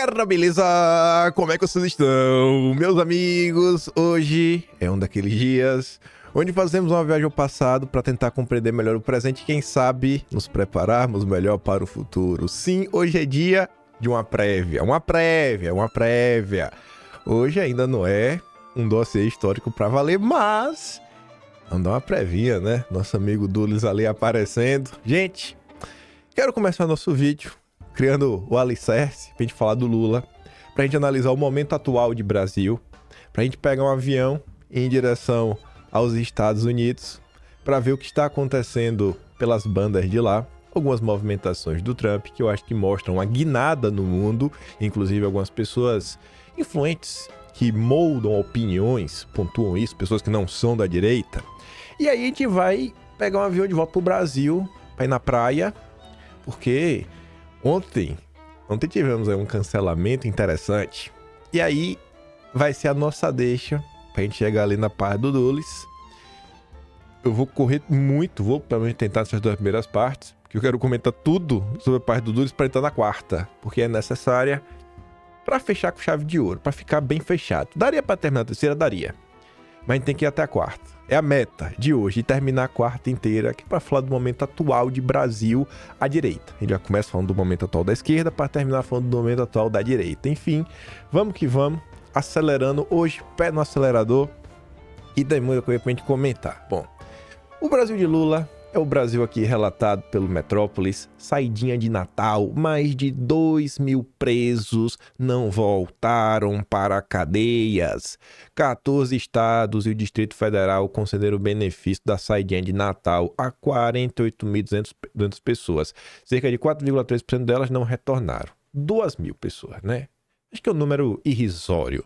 galera, beleza? Como é que vocês estão? Meus amigos, hoje é um daqueles dias onde fazemos uma viagem ao passado para tentar compreender melhor o presente e, quem sabe, nos prepararmos melhor para o futuro. Sim, hoje é dia de uma prévia. Hoje ainda não é um dossiê histórico para valer, mas vamos dar uma prévinha, né? Nosso amigo Dulis ali aparecendo. Gente, quero começar nosso vídeo criando o alicerce pra gente falar do Lula, pra gente analisar o momento atual de Brasil, pra gente pegar um avião em direção aos Estados Unidos, pra ver o que está acontecendo pelas bandas de lá, algumas movimentações do Trump que eu acho que mostram uma guinada no mundo, inclusive algumas pessoas influentes que moldam opiniões, pontuam isso, pessoas que não são da direita. E aí a gente vai pegar um avião de volta pro Brasil, pra ir na praia, porque Ontem tivemos aí um cancelamento interessante. E aí vai ser a nossa deixa pra gente chegar ali na parte do Dulis. Eu vou correr muito, vou pelo menos tentar essas duas primeiras partes, porque eu quero comentar tudo sobre a parte do Dulis pra entrar na quarta, porque é necessária pra fechar com chave de ouro, pra ficar bem fechado. Daria pra terminar a terceira? Daria. Mas a gente tem que ir até a quarta. É a meta de hoje, terminar a quarta inteira aqui para falar do momento atual de Brasil à direita. A gente já começa falando do momento atual da esquerda para terminar falando do momento atual da direita. Enfim, vamos que vamos, acelerando hoje, pé no acelerador e tem muita coisa pra gente comentar. Bom, o Brasil de Lula é o Brasil aqui relatado pelo Metrópolis, saidinha de Natal, mais de 2.000 presos não voltaram para cadeias. 14 estados e o Distrito Federal concederam o benefício da saidinha de Natal a 48.200 pessoas. Cerca de 4,3% delas não retornaram. 2.000 pessoas, né? Acho que é um número irrisório.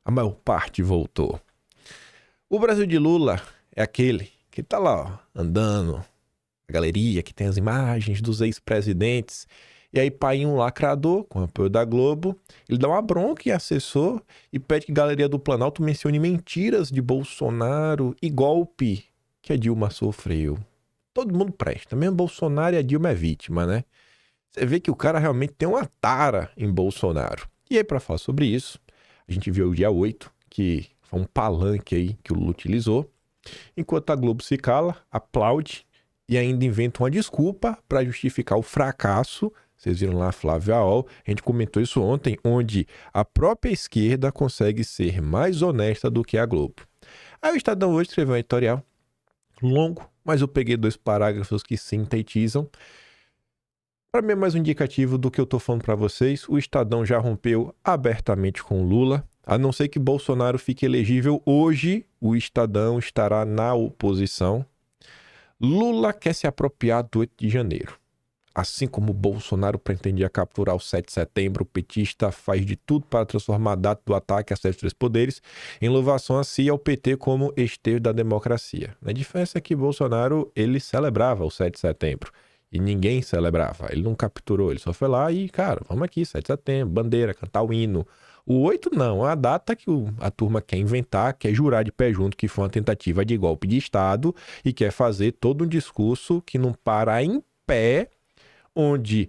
A maior parte voltou. O Brasil de Lula é aquele que tá lá, ó, andando, a galeria que tem as imagens dos ex-presidentes, e aí painho um lacrador, com apoio da Globo, ele dá uma bronca em assessor e pede que a Galeria do Planalto mencione mentiras de Bolsonaro e golpe que a Dilma sofreu. Todo mundo presta, mesmo Bolsonaro e a Dilma é vítima, né? Você vê que o cara realmente tem uma tara em Bolsonaro. E aí, para falar sobre isso, a gente viu o dia 8, que foi um palanque aí que o Lula utilizou. Enquanto a Globo se cala, aplaude e ainda inventa uma desculpa para justificar o fracasso. Vocês viram lá a Flávia Aol, a gente comentou isso ontem, onde a própria esquerda consegue ser mais honesta do que a Globo. Aí o Estadão hoje escreveu um editorial longo, mas eu peguei 2 parágrafos que sintetizam. Para mim é mais um indicativo do que eu estou falando para vocês. O Estadão já rompeu abertamente com o Lula. A não ser que Bolsonaro fique elegível hoje, o Estadão estará na oposição. Lula quer se apropriar do 8 de janeiro. Assim como Bolsonaro pretendia capturar o 7 de setembro, o petista faz de tudo para transformar a data do ataque a 7 dos 3 poderes em louvação a si e ao PT como esteio da democracia. A diferença é que Bolsonaro, ele celebrava o 7 de setembro. E ninguém celebrava. Ele não capturou, ele só foi lá e, cara, vamos aqui, 7 de setembro, bandeira, cantar o hino. O 8 não, é a data que a turma quer inventar, quer jurar de pé junto que foi uma tentativa de golpe de Estado e quer fazer todo um discurso que não para em pé, onde,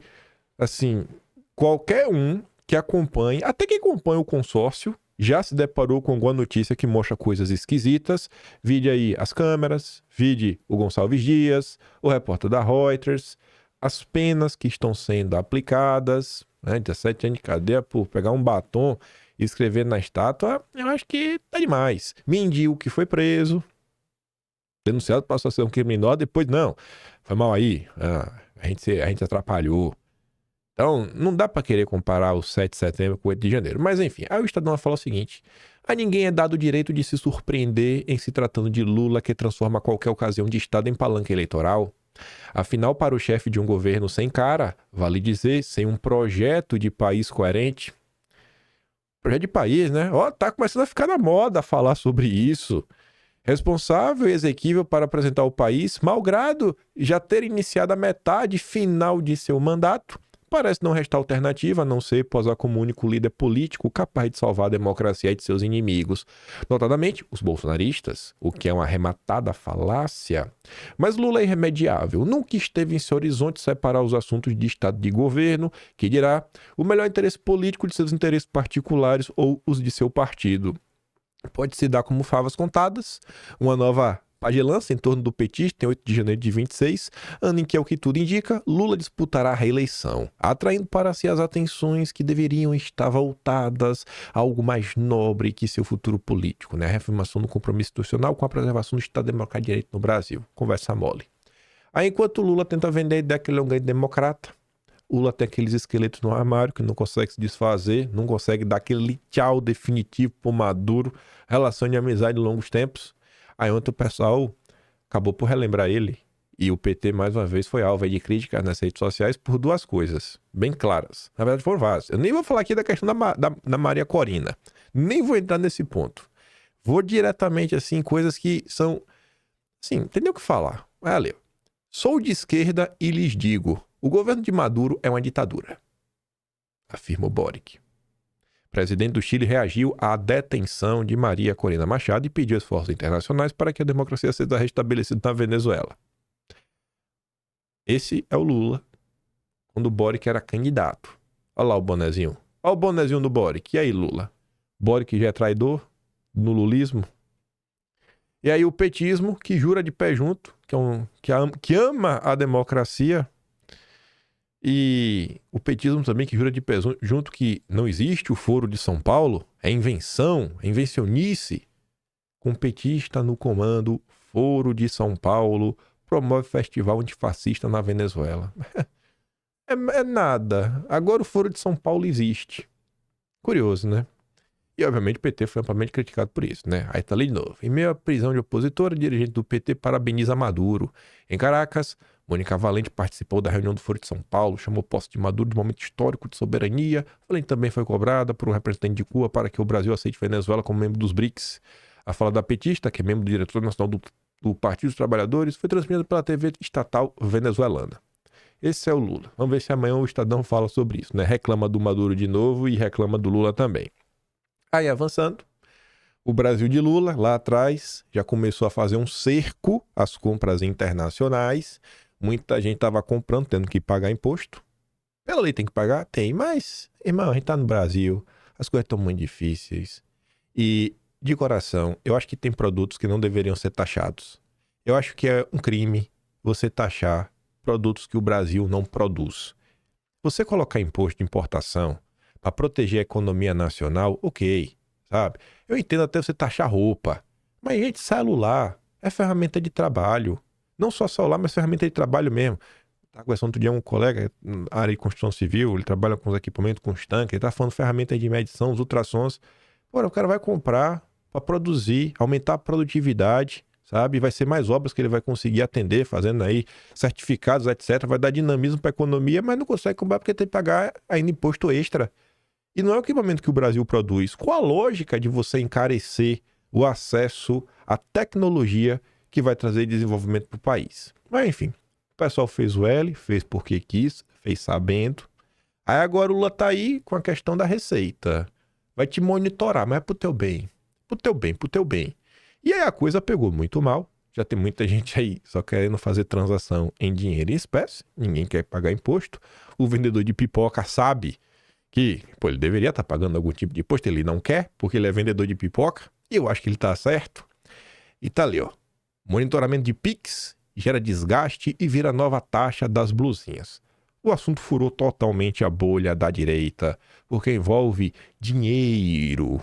assim, qualquer um que acompanhe, até quem acompanha o consórcio, já se deparou com alguma notícia que mostra coisas esquisitas. Vide aí as câmeras, vide o Gonçalves Dias, o repórter da Reuters, as penas que estão sendo aplicadas, né? 17 anos de cadeia por pegar um batom e escrever na estátua, eu acho que tá demais. Mendigo que foi preso, denunciado por associação criminosa, depois não, foi mal aí, a gente atrapalhou. Então, não dá para querer comparar o 7 de setembro com o 8 de janeiro. Mas enfim, aí o Estadão fala o seguinte: a ninguém é dado o direito de se surpreender em se tratando de Lula, que transforma qualquer ocasião de Estado em palanque eleitoral. Afinal, para o chefe de um governo sem cara, vale dizer, sem um projeto de país coerente. Projeto de país, né? Ó, tá começando a ficar na moda falar sobre isso. Responsável e exequível para apresentar o país, malgrado já ter iniciado a metade final de seu mandato, parece não restar alternativa a não ser posar como único líder político capaz de salvar a democracia de seus inimigos, notadamente os bolsonaristas, o que é uma arrematada falácia. Mas Lula é irremediável, nunca esteve em seu horizonte separar os assuntos de estado de governo, que dirá o melhor interesse político de seus interesses particulares ou os de seu partido. Pode se dar como favas contadas, uma nova pagelança em torno do petista em 8 de janeiro de 26, ano em que, ao que tudo indica, Lula disputará a reeleição, atraindo para si as atenções que deveriam estar voltadas a algo mais nobre que seu futuro político, né? A reafirmação do compromisso institucional com a preservação do Estado Democrático de Direito no Brasil. Conversa mole. Aí, enquanto Lula tenta vender a ideia que ele é um grande democrata, Lula tem aqueles esqueletos no armário que não consegue se desfazer, não consegue dar aquele tchau definitivo pro Maduro, relação de amizade de longos tempos. Aí ontem o pessoal acabou por relembrar ele, e o PT mais uma vez foi alvo de críticas nas redes sociais por duas coisas bem claras. Na verdade foram várias. Eu nem vou falar aqui da questão da Maria Corina, nem vou entrar nesse ponto. Vou diretamente assim, coisas que são, assim, entendeu o que falar. Olha, sou de esquerda e lhes digo, o governo de Maduro é uma ditadura, afirma o Boric. O presidente do Chile reagiu à detenção de Maria Corina Machado e pediu esforços internacionais para que a democracia seja restabelecida na Venezuela. Esse é o Lula, quando o Boric era candidato. Olha lá o bonezinho. Olha o bonezinho do Boric. E aí, Lula? Boric já é traidor no lulismo? E aí o petismo, que jura de pé junto, que ama a democracia, e o petismo também, que jura de pé junto que não existe o Foro de São Paulo, é invenção, é invencionice. Com petista no comando, Foro de São Paulo promove festival antifascista na Venezuela. É nada. Agora o Foro de São Paulo existe. Curioso, né? E, obviamente, o PT foi amplamente criticado por isso, né? Aí tá ali de novo. Em meio à prisão de opositora, dirigente do PT parabeniza Maduro. Em Caracas, Mônica Valente participou da reunião do Foro de São Paulo, chamou posse de Maduro de momento histórico de soberania. Valente também foi cobrada por um representante de Cuba para que o Brasil aceite Venezuela como membro dos BRICS. A fala da petista, que é membro do diretor nacional do Partido dos Trabalhadores, foi transmitida pela TV estatal venezuelana. Esse é o Lula. Vamos ver se amanhã o Estadão fala sobre isso, né? Reclama do Maduro de novo e reclama do Lula também. Aí, avançando, o Brasil de Lula, lá atrás, já começou a fazer um cerco às compras internacionais. Muita gente estava comprando, tendo que pagar imposto. Pela lei tem que pagar? Tem, mas, irmão, a gente tá no Brasil, as coisas estão muito difíceis. E, de coração, eu acho que tem produtos que não deveriam ser taxados. Eu acho que é um crime você taxar produtos que o Brasil não produz. Você colocar imposto de importação para proteger a economia nacional, ok, sabe? Eu entendo até você taxar roupa, mas, gente, celular é ferramenta de trabalho. Não só celular, mas ferramenta de trabalho mesmo. Tá conversando outro dia um colega na área de construção civil, ele trabalha com os equipamentos, com os tanques, ele tá falando ferramentas de medição, os ultrassons. Pô, o cara vai comprar para produzir, aumentar a produtividade, sabe? Vai ser mais obras que ele vai conseguir atender, fazendo aí certificados, etc. Vai dar dinamismo para a economia, mas não consegue comprar porque tem que pagar ainda imposto extra. E não é o equipamento que o Brasil produz. Qual a lógica de você encarecer o acesso à tecnologia que vai trazer desenvolvimento para o país? Mas enfim, o pessoal fez o L, fez porque quis, fez sabendo. Aí agora o Lula tá aí com a questão da receita. Vai te monitorar, mas é pro teu bem. Pro teu bem, pro teu bem. E aí a coisa pegou muito mal. Já tem muita gente aí só querendo fazer transação em dinheiro e espécie. Ninguém quer pagar imposto. O vendedor de pipoca sabe que, pô, ele deveria estar pagando algum tipo de imposto, ele não quer, porque ele é vendedor de pipoca, e eu acho que ele tá certo. E tá ali, ó. Monitoramento de Pix gera desgaste e vira nova taxa das blusinhas. O assunto furou totalmente a bolha da direita, porque envolve dinheiro.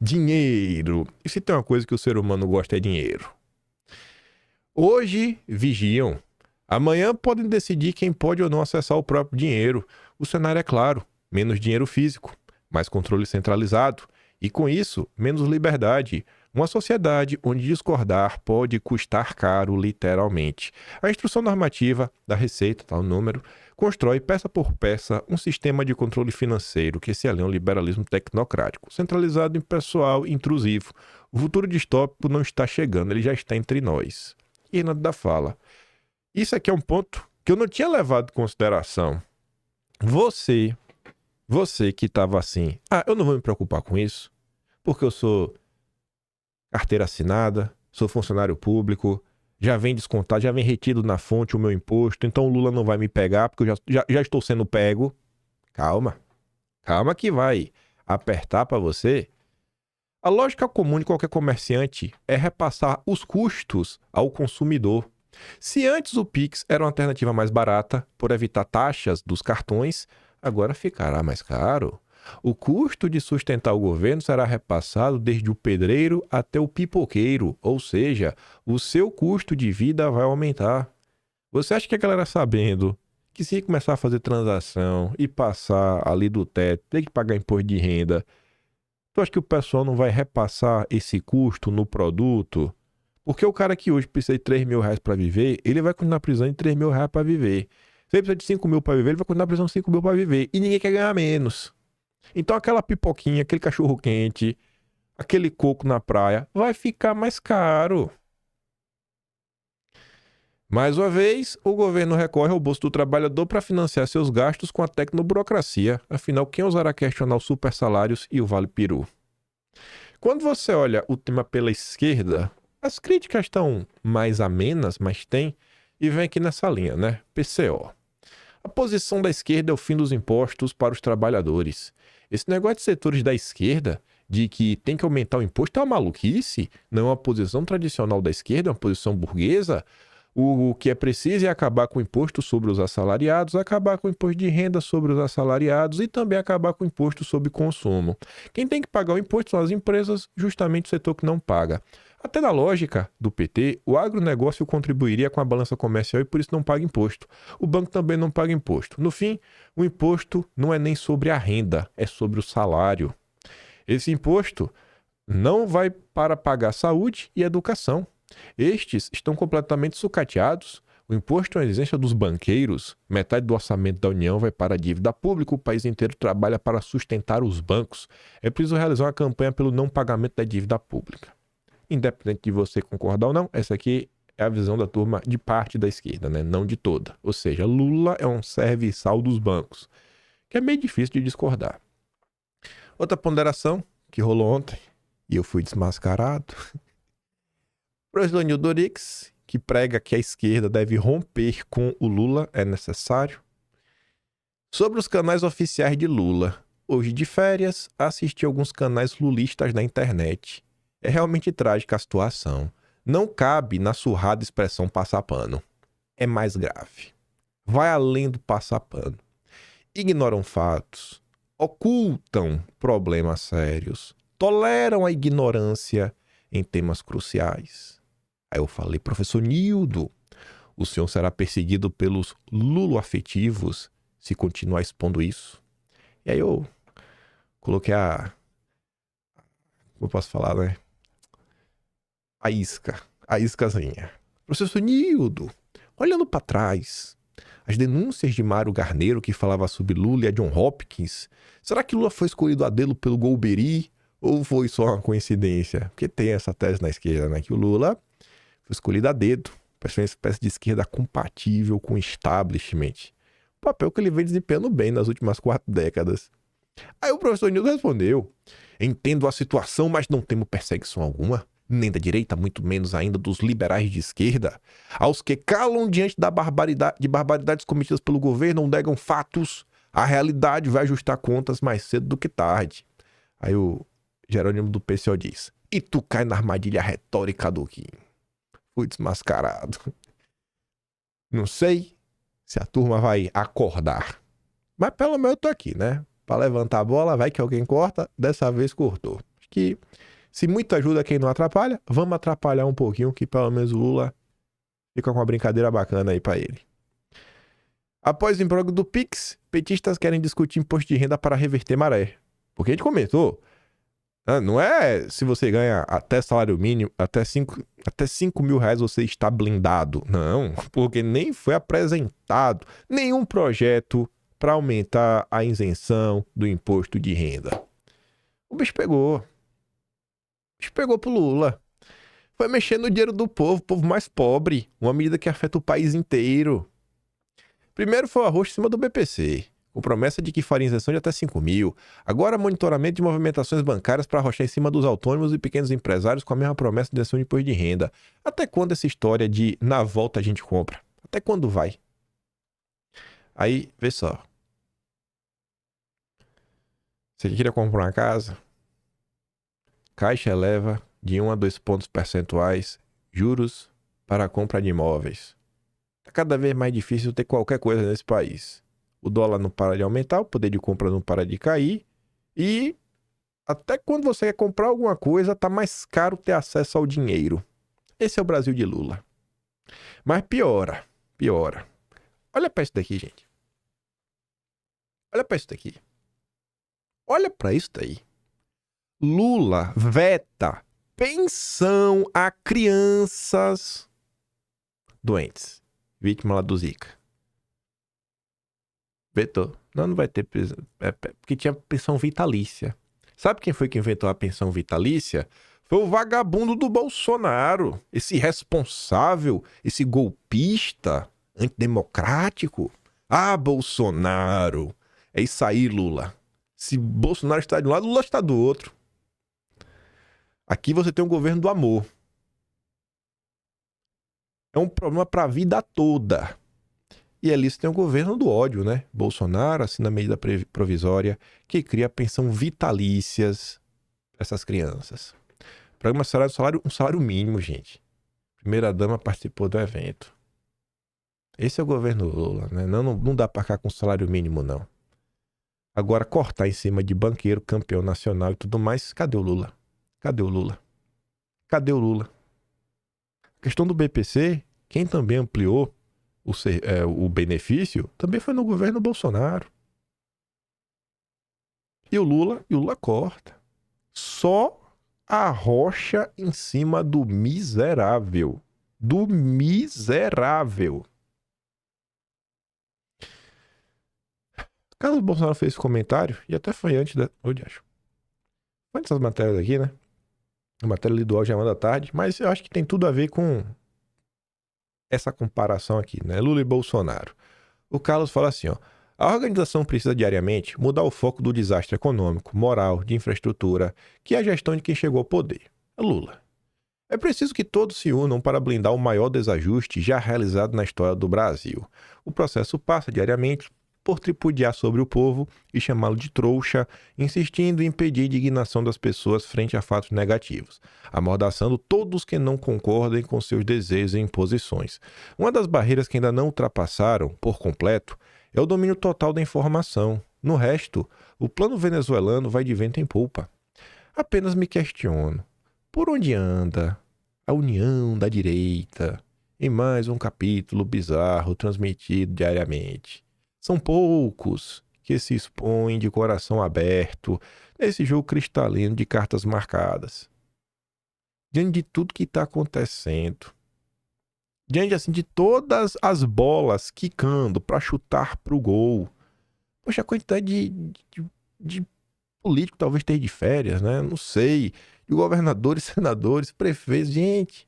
Dinheiro. E se tem uma coisa que o ser humano gosta é dinheiro. Hoje vigiam. Amanhã podem decidir quem pode ou não acessar o próprio dinheiro. O cenário é claro. Menos dinheiro físico, mais controle centralizado e, com isso, menos liberdade. Uma sociedade onde discordar pode custar caro, literalmente. A instrução normativa da Receita, tá o número, constrói peça por peça um sistema de controle financeiro que se alinha ao liberalismo tecnocrático, centralizado em pessoal intrusivo. O futuro distópico não está chegando, ele já está entre nós. E nada da fala. Isso aqui é um ponto que eu não tinha levado em consideração. Você que tava assim, eu não vou me preocupar com isso, porque eu sou carteira assinada, sou funcionário público, já vem descontado, já vem retido na fonte o meu imposto, então o Lula não vai me pegar, porque eu já estou sendo pego. Calma, calma que vai apertar para você. A lógica comum de qualquer comerciante é repassar os custos ao consumidor. Se antes o Pix era uma alternativa mais barata por evitar taxas dos cartões, agora ficará mais caro. O custo de sustentar o governo será repassado desde o pedreiro até o pipoqueiro, ou seja, o seu custo de vida vai aumentar. Você acha que a galera sabendo que se começar a fazer transação e passar ali do teto, tem que pagar imposto de renda, tu acha que o pessoal não vai repassar esse custo no produto? Porque o cara que hoje precisa de 3 mil reais para viver, ele vai continuar precisando de 3 mil reais para viver. Se ele precisa de 5 mil para viver, ele vai continuar precisando de 5 mil para viver. E ninguém quer ganhar menos. Então aquela pipoquinha, aquele cachorro quente, aquele coco na praia, vai ficar mais caro. Mais uma vez, o governo recorre ao bolso do trabalhador para financiar seus gastos com a tecnoburocracia. Afinal, quem ousará questionar os supersalários e o Vale Peru? Quando você olha o tema pela esquerda, as críticas estão mais amenas, mas tem, e vem aqui nessa linha, né? PCO. A posição da esquerda é o fim dos impostos para os trabalhadores. Esse negócio de setores da esquerda, de que tem que aumentar o imposto, é uma maluquice, não é uma posição tradicional da esquerda, é uma posição burguesa. O que é preciso é acabar com o imposto sobre os assalariados, acabar com o imposto de renda sobre os assalariados e também acabar com o imposto sobre consumo. Quem tem que pagar o imposto são as empresas, justamente o setor que não paga. Até na lógica do PT, o agronegócio contribuiria com a balança comercial e por isso não paga imposto. O banco também não paga imposto. No fim, o imposto não é nem sobre a renda, é sobre o salário. Esse imposto não vai para pagar saúde e educação. Estes estão completamente sucateados. O imposto é uma exigência dos banqueiros. Metade do orçamento da União vai para a dívida pública. O país inteiro trabalha para sustentar os bancos. É preciso realizar uma campanha pelo não pagamento da dívida pública. Independente de você concordar ou não, essa aqui é a visão da turma de parte da esquerda, né? Não de toda. Ou seja, Lula é um serviçal dos bancos, que é meio difícil de discordar. Outra ponderação que rolou ontem, e eu fui desmascarado. Professor Nildo Dorix, que prega que a esquerda deve romper com o Lula, é necessário. Sobre os canais oficiais de Lula. Hoje de férias, assisti alguns canais lulistas na internet. É realmente trágica a situação. Não cabe na surrada expressão passar pano. É mais grave. Vai além do passar pano. Ignoram fatos. Ocultam problemas sérios. Toleram a ignorância em temas cruciais. Aí eu falei, professor Nildo, o senhor será perseguido pelos luloafetivos se continuar expondo isso? E aí eu coloquei como eu posso falar, né? A iscazinha. Professor Nildo, olhando para trás, as denúncias de Mário Garneiro que falava sobre Lula e a John Hopkins, será que Lula foi escolhido a dedo pelo Golbery ou foi só uma coincidência? Porque tem essa tese na esquerda, né? Que o Lula foi escolhido a dedo, para ser uma espécie de esquerda compatível com o establishment. Um papel que ele vem desempenhando bem nas últimas 4 décadas. Aí o professor Nildo respondeu: entendo a situação, mas não temo perseguição alguma, nem da direita, muito menos ainda dos liberais de esquerda. Aos que calam diante de barbaridades cometidas pelo governo ou negam fatos, a realidade vai ajustar contas mais cedo do que tarde. Aí o Jerônimo do PCO diz: e tu cai na armadilha retórica do Kim. Fui desmascarado. Não sei se a turma vai acordar. Mas pelo menos eu tô aqui, né? Pra levantar a bola, vai que alguém corta. Dessa vez cortou. Acho que se muito ajuda quem não atrapalha, vamos atrapalhar um pouquinho, que pelo menos o Lula fica com uma brincadeira bacana aí pra ele. Após o imbróglio do Pix, petistas querem discutir imposto de renda para reverter maré. Porque a gente comentou, não é se você ganha até salário mínimo, até 5 mil reais você está blindado. Não, porque nem foi apresentado nenhum projeto para aumentar a isenção do imposto de renda. O bicho pegou. O bicho pegou pro Lula. Foi mexer no dinheiro do povo mais pobre. Uma medida que afeta o país inteiro. Primeiro foi o arroz em cima do BPC. com promessa de que faria isenção de até 5 mil. Agora, monitoramento de movimentações bancárias para arrochar em cima dos autônomos e pequenos empresários com a mesma promessa de isenção de imposto de renda. Até quando essa história de na volta a gente compra? Até quando vai? Aí, vê só. Você queria comprar uma casa? Caixa eleva de 1 a 2 pontos percentuais juros para a compra de imóveis. É cada vez mais difícil ter qualquer coisa nesse país. O dólar não para de aumentar, o poder de compra não para de cair e até quando você quer comprar alguma coisa, tá mais caro ter acesso ao dinheiro. Esse é o Brasil de Lula. Mas piora. Olha pra isso daqui, gente. Olha pra isso daqui. Olha pra isso daí. Lula veta pensão a crianças doentes, vítima lá do Zika. Vetou. Não vai ter prisão. Porque tinha pensão vitalícia. Sabe quem foi que inventou a pensão vitalícia? Foi o vagabundo do Bolsonaro. Esse irresponsável, esse golpista, antidemocrático. Ah, Bolsonaro. É isso aí, Lula. Se Bolsonaro está de um lado, Lula está do outro. Aqui você tem um governo do amor. É um problema para a vida toda. E ali você tem um governo do ódio, né? Bolsonaro assina a medida provisória que cria pensão vitalícias para essas crianças. Programa um salário mínimo, gente. Primeira-dama participou do evento. Esse é o governo Lula, né? Não dá para cá com salário mínimo, não. Agora, cortar em cima de banqueiro, campeão nacional e tudo mais, cadê o Lula? Cadê o Lula? Cadê o Lula? A questão do BPC, quem também ampliou o benefício, também foi no governo Bolsonaro. E o Lula corta. Só arrocha em cima do miserável. Do miserável. Carlos Bolsonaro fez esse comentário, e até foi antes da... Foi antes das matérias aqui, né? A matéria ali do hoje é 1 da tarde, mas eu acho que tem tudo a ver com essa comparação aqui, né? Lula e Bolsonaro. O Carlos fala assim, ó. A organização precisa diariamente mudar o foco do desastre econômico, moral, de infraestrutura, que é a gestão de quem chegou ao poder. Lula. É preciso que todos se unam para blindar o maior desajuste já realizado na história do Brasil. O processo passa diariamente por tripudiar sobre o povo e chamá-lo de trouxa, insistindo em impedir a indignação das pessoas frente a fatos negativos, amordaçando todos que não concordem com seus desejos e imposições. Uma das barreiras que ainda não ultrapassaram, por completo, é o domínio total da informação. No resto, o plano venezuelano vai de vento em polpa. Apenas me questiono, por onde anda a união da direita em mais um capítulo bizarro transmitido diariamente? São poucos que se expõem de coração aberto nesse jogo cristalino de cartas marcadas. Diante de tudo que está acontecendo, diante assim de todas as bolas quicando para chutar para o gol, poxa, a quantidade de político talvez esteja de férias, né? Não sei. De governadores, senadores, prefeitos, gente,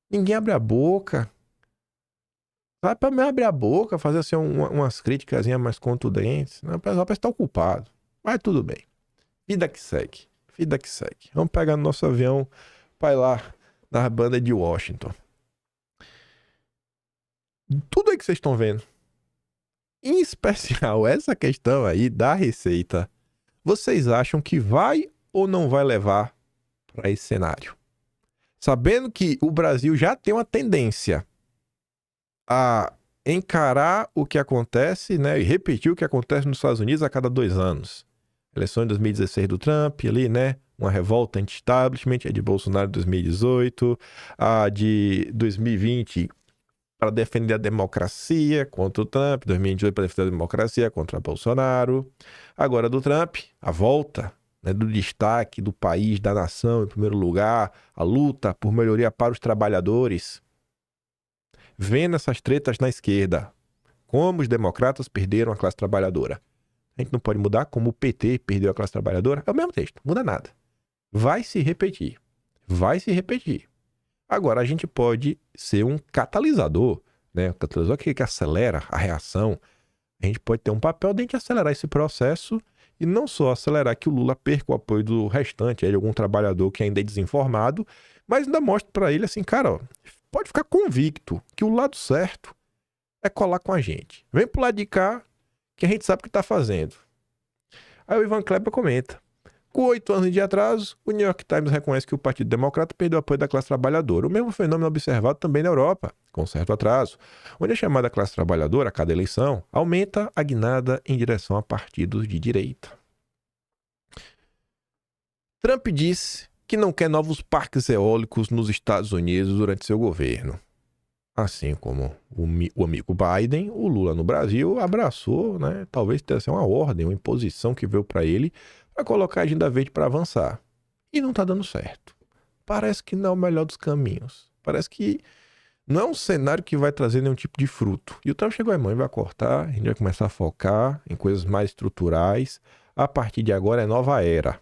ninguém abre a boca. Vai para mim abrir a boca, fazer assim umas críticas mais contundentes. Né? O pessoal parece estar ocupado. Mas tudo bem. Vida que segue. Vida que segue. Vamos pegar no nosso avião para ir lá na banda de Washington. Tudo aí que vocês estão vendo. Em especial essa questão aí da receita. Vocês acham que vai ou não vai levar para esse cenário? Sabendo que o Brasil já tem uma tendência a encarar o que acontece, né, e repetir o que acontece nos Estados Unidos a cada 2 anos. Eleição de 2016 do Trump, ali, né, uma revolta anti-establishment, a de Bolsonaro de 2018, a de 2020 para defender a democracia contra o Trump, 2028 para defender a democracia contra Bolsonaro. Agora do Trump, a volta, né, do destaque do país, da nação em primeiro lugar, a luta por melhoria para os trabalhadores. Vendo essas tretas na esquerda, como os democratas perderam a classe trabalhadora. A gente não pode mudar como o PT perdeu a classe trabalhadora. É o mesmo texto, muda nada. Vai se repetir. Vai se repetir. Agora, a gente pode ser um catalisador, né? Um catalisador que acelera a reação. a gente pode ter um papel de a gente acelerar esse processo e não só acelerar que o Lula perca o apoio do restante, de algum trabalhador que ainda é desinformado, mas ainda mostra para ele assim, cara, ó, pode ficar convicto que o lado certo é colar com a gente. Vem pro lado de cá que a gente sabe o que tá fazendo. Aí o Ivan Kleber comenta. Com 8 anos de atraso, o New York Times reconhece que o Partido Democrata perdeu o apoio da classe trabalhadora. O mesmo fenômeno observado também na Europa, com certo atraso, onde a chamada classe trabalhadora, a cada eleição, aumenta a guinada em direção a partidos de direita. Trump disse que não quer novos parques eólicos nos Estados Unidos durante seu governo. Assim como o amigo Biden, o Lula no Brasil abraçou, né? Talvez tenha sido uma ordem, uma imposição que veio para ele para colocar a agenda verde para avançar. E não está dando certo. Parece que não é o melhor dos caminhos. Parece que não é um cenário que vai trazer nenhum tipo de fruto. E o Trump chegou, irmão, vai cortar, a gente vai começar a focar em coisas mais estruturais. A partir de agora é nova era.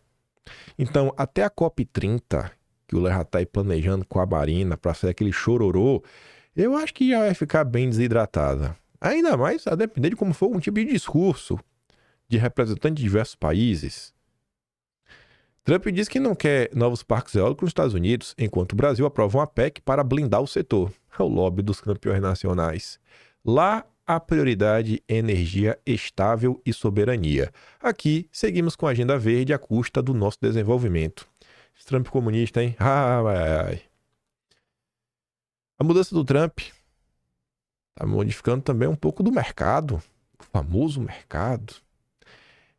Então, até a COP30, que o Lula já está aí planejando com a Marina para fazer aquele chororô, eu acho que já vai ficar bem desidratada. Ainda mais a depender de como for um tipo de discurso de representante de diversos países. Trump diz que não quer novos parques eólicos nos Estados Unidos, enquanto o Brasil aprova uma PEC para blindar o setor. É o lobby dos campeões nacionais. Lá, a prioridade é energia estável e soberania. Aqui, seguimos com a agenda verde à custa do nosso desenvolvimento. Esse Trump comunista, hein? Ai. A mudança do Trump está modificando também um pouco do mercado, o famoso mercado.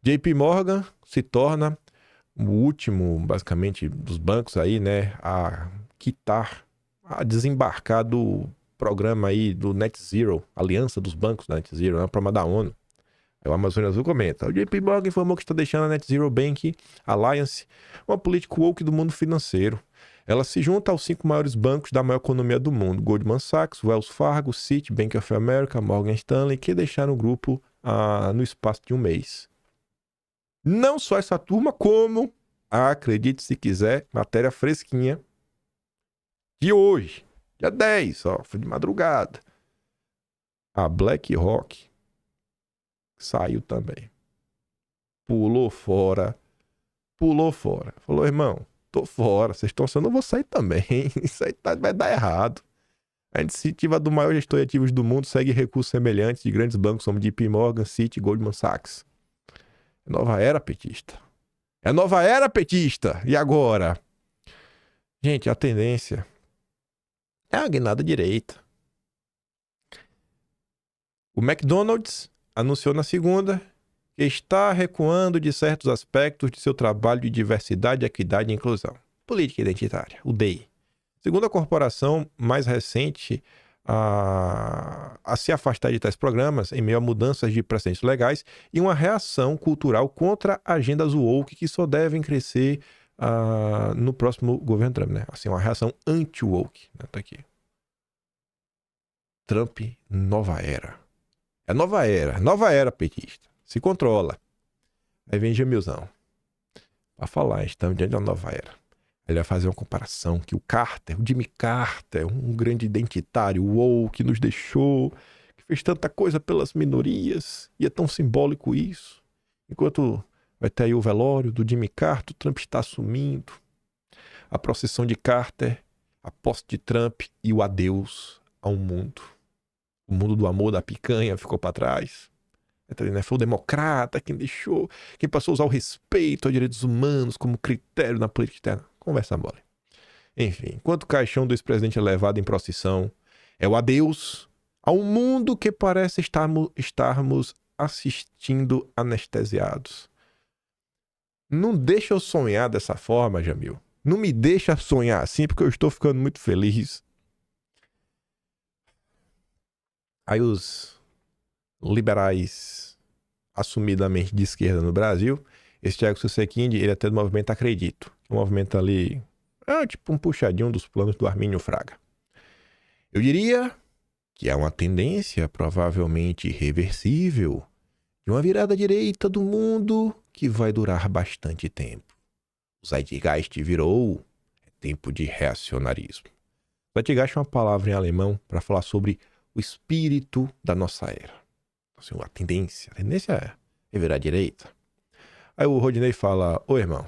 JP Morgan se torna o último, basicamente, dos bancos aí, né, a quitar, a desembarcar do programa aí do Net Zero, Aliança dos Bancos da Net Zero, né, o programa da ONU. Aí o Amazônia Azul comenta, o JP Morgan informou que está deixando a Net Zero Bank Alliance uma política woke do mundo financeiro. Ela se junta aos 5 maiores bancos da maior economia do mundo, Goldman Sachs, Wells Fargo, Citi, Bank of America, Morgan Stanley, que deixaram o grupo no espaço de um mês. Não só essa turma, como, acredite se quiser, matéria fresquinha de hoje, dia 10, foi de madrugada. A BlackRock saiu também. Pulou fora. Falou, irmão, tô fora, vocês estão sendo, eu vou sair também. Isso aí vai dar errado. A iniciativa do maior gestor de ativos do mundo segue recursos semelhantes de grandes bancos como JP Morgan, Citi e Goldman Sachs. É nova era petista. É nova era petista. E agora? Gente, a tendência é a guinada direita. O McDonald's anunciou na segunda que está recuando de certos aspectos de seu trabalho de diversidade, equidade e inclusão. Política identitária, o DEI. Segundo a corporação mais recente a se afastar de tais programas em meio a mudanças de precedentes legais e uma reação cultural contra agendas woke que só devem crescer no próximo governo Trump, né? Assim, uma reação anti-woke, né? Tá aqui. Trump, nova era. É nova era petista. Se controla. Aí vem Jamilzão. Pra falar, estamos diante de uma nova era. Ele vai fazer uma comparação que o Jimmy Carter, um grande identitário, woke, que nos deixou, que fez tanta coisa pelas minorias, e é tão simbólico isso. Enquanto vai ter aí o velório do Jimmy Carter, o Trump está assumindo a procissão de Carter, a posse de Trump e o adeus ao mundo. O mundo do amor da picanha ficou para trás. Foi o democrata quem deixou, quem passou a usar o respeito aos direitos humanos como critério na política externa. Conversa mole. Enfim, enquanto o caixão do ex-presidente é levado em procissão, é o adeus a um mundo que parece estarmos assistindo anestesiados. Não deixa eu sonhar dessa forma, Jamil. Não me deixa sonhar assim, porque eu estou ficando muito feliz. Aí os liberais assumidamente de esquerda no Brasil, esse Thiago Susequinde, ele é até do movimento Acredito. Um movimento ali, tipo um puxadinho dos planos do Armínio Fraga. Eu diria que é uma tendência provavelmente irreversível de uma virada à direita do mundo que vai durar bastante tempo. O Zeitgeist virou tempo de reacionarismo. Zeitgeist é uma palavra em alemão para falar sobre o espírito da nossa era. Assim, a tendência é virar à direita. Aí o Rodinei fala, ô irmão,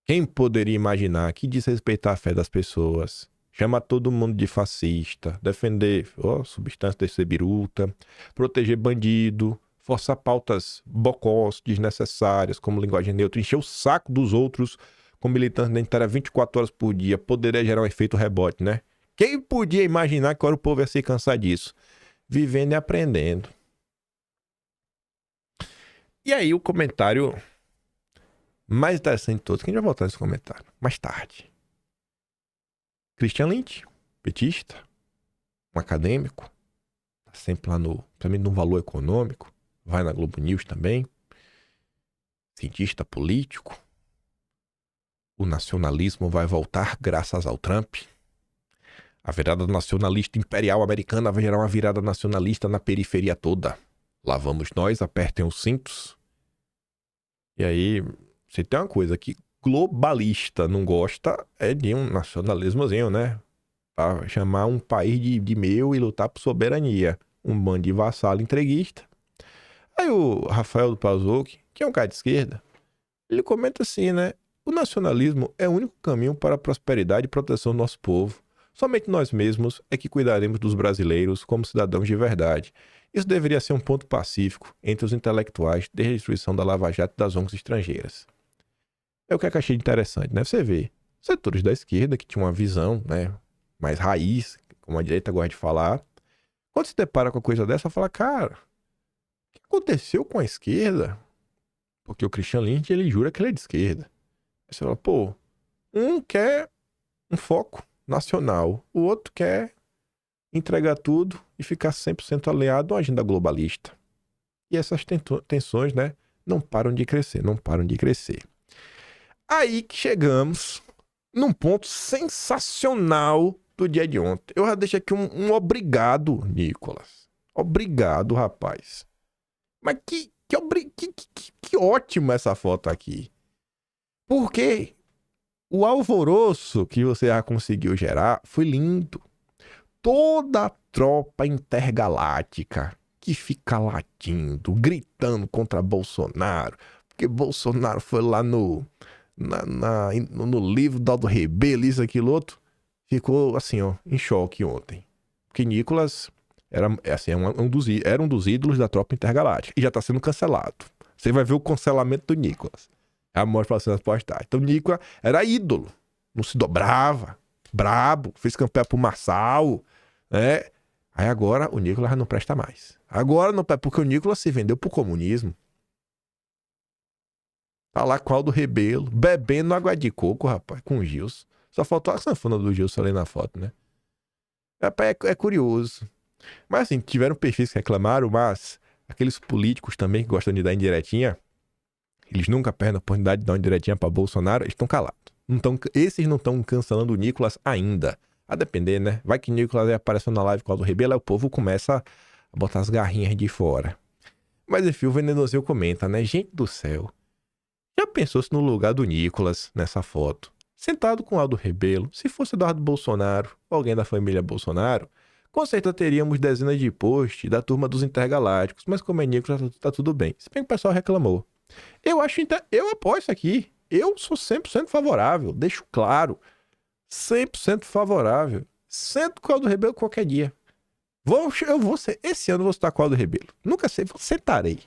quem poderia imaginar que desrespeitar a fé das pessoas, chamar todo mundo de fascista, defender substância desse biruta, proteger bandido, forçar pautas bocós, desnecessárias, como linguagem neutra, encher o saco dos outros com militantes identitários 24 horas por dia, poderia gerar um efeito rebote, né? Quem podia imaginar que agora o povo ia se cansar disso? Vivendo e aprendendo. E aí o comentário mais interessante de todos, que a gente vai voltar nesse comentário, mais tarde. Christian Lynch, petista, um acadêmico, tá sempre lá também no Valor Econômico, vai na Globo News também, cientista político. O nacionalismo vai voltar graças ao Trump. A virada nacionalista imperial americana vai gerar uma virada nacionalista na periferia toda. Lá vamos nós, apertem os cintos. E aí, se tem uma coisa que globalista não gosta, é de um nacionalismozinho, né? Pra chamar um país de meu e lutar por soberania. Um bando de vassalo entreguista. Aí o Rafael do Pazucchi, que é um cara de esquerda, ele comenta assim, né? O nacionalismo é o único caminho para a prosperidade e proteção do nosso povo. Somente nós mesmos é que cuidaremos dos brasileiros como cidadãos de verdade. Isso deveria ser um ponto pacífico entre os intelectuais desde a destruição da Lava Jato e das ONGs estrangeiras. É o que eu achei interessante, né? Você vê setores da esquerda que tinham uma visão, né, mais raiz, como a direita gosta de falar. Quando se depara com a coisa dessa, fala, cara, o que aconteceu com a esquerda? Porque o Christian Lynch, ele jura que ele é de esquerda. Aí você fala, pô, um quer um foco nacional, o outro quer entregar tudo e ficar 100% aliado à agenda globalista. E essas tensões, né, não param de crescer, não param de crescer. Aí que chegamos num ponto sensacional do dia de ontem. Eu já deixo aqui um obrigado, Nicolas. Obrigado, rapaz. Mas que ótima essa foto aqui. Porque o alvoroço que você já conseguiu gerar foi lindo. Toda a tropa intergaláctica que fica latindo, gritando contra Bolsonaro, porque Bolsonaro foi lá no livro do Aldo Rebelo, isso, aquilo, outro, ficou assim, ó, em choque ontem. Porque Nicolas era um dos ídolos da tropa intergaláctica e já tá sendo cancelado. Você vai ver o cancelamento do Nicolas. A morte para as postais. Então Nicolas era ídolo, não se dobrava, brabo, fez campanha pro Marçal, né? Aí agora o Nicolas já não presta mais. Agora não presta, porque o Nicolas se vendeu pro comunismo. Tá lá com o Aldo Rebelo, bebendo água de coco, rapaz, com o Gilson. Só faltou a sanfona do Gilson ali na foto, né? Rapaz, é curioso. Mas assim, tiveram perfis que reclamaram, mas aqueles políticos também que gostam de dar indiretinha, eles nunca perdem a oportunidade de dar uma indiretinha pra Bolsonaro, eles estão calados. Esses não estão cancelando o Nicolas ainda. A depender, né? Vai que o Nicolas apareceu na live com o Aldo Rebelo, aí o povo começa a botar as garrinhas de fora. Mas enfim, o Venenozinho comenta, né? Gente do céu. Já pensou se no lugar do Nicolas, nessa foto, sentado com o Aldo Rebelo, se fosse Eduardo Bolsonaro ou alguém da família Bolsonaro, com certeza teríamos dezenas de posts da turma dos intergalácticos, mas como é Nicolas, tá tudo bem. Se bem que o pessoal reclamou. Eu apoio isso aqui. Eu sou 100% favorável, deixo claro. 100% favorável. Sento com o Aldo Rebelo qualquer dia. Esse ano eu vou estar com o Aldo Rebelo. Nunca sei, sentarei.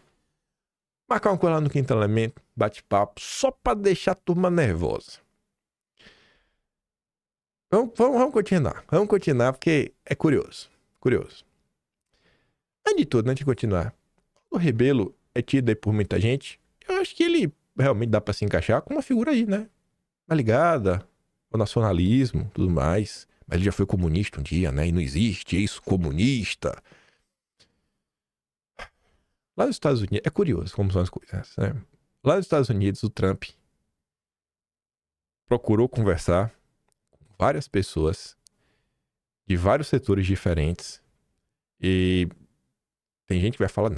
Marcar uma coisa lá no Quinto Elemento, bate-papo, só pra deixar a turma nervosa. Vamos continuar. Vamos continuar, porque é curioso. Curioso. Antes de tudo, antes de continuar, o Rebelo é tido aí por muita gente. Eu acho que ele realmente dá pra se encaixar com uma figura aí, né? Uma ligada ao nacionalismo, tudo mais. Mas ele já foi comunista um dia, né? E não existe isso, comunista. Lá nos Estados Unidos, é curioso como são as coisas, né? Lá nos Estados Unidos, o Trump procurou conversar com várias pessoas de vários setores diferentes. E tem gente que vai falar,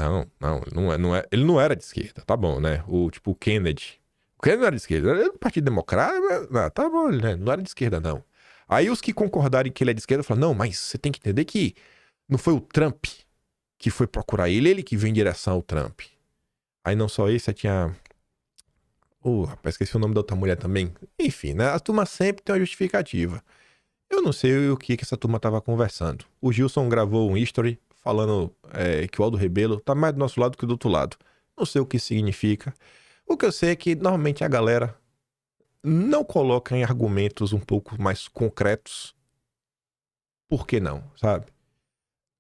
ele não era de esquerda, tá bom, né? O Kennedy. O Kennedy não era de esquerda, ele era do Partido Democrata, não, tá bom, né? Não era de esquerda, não. Aí os que concordarem que ele é de esquerda falam, não, mas você tem que entender que não foi o Trump que foi procurar ele que veio em direção ao Trump. Aí não só esse, aí tinha... rapaz, esqueci o nome da outra mulher também. Enfim, né? A turma sempre tem uma justificativa. Eu não sei o que essa turma tava conversando. O Gilson gravou um history falando que o Aldo Rebelo tá mais do nosso lado que do outro lado. Não sei o que significa. O que eu sei é que normalmente a galera não coloca em argumentos um pouco mais concretos. Por que não, sabe?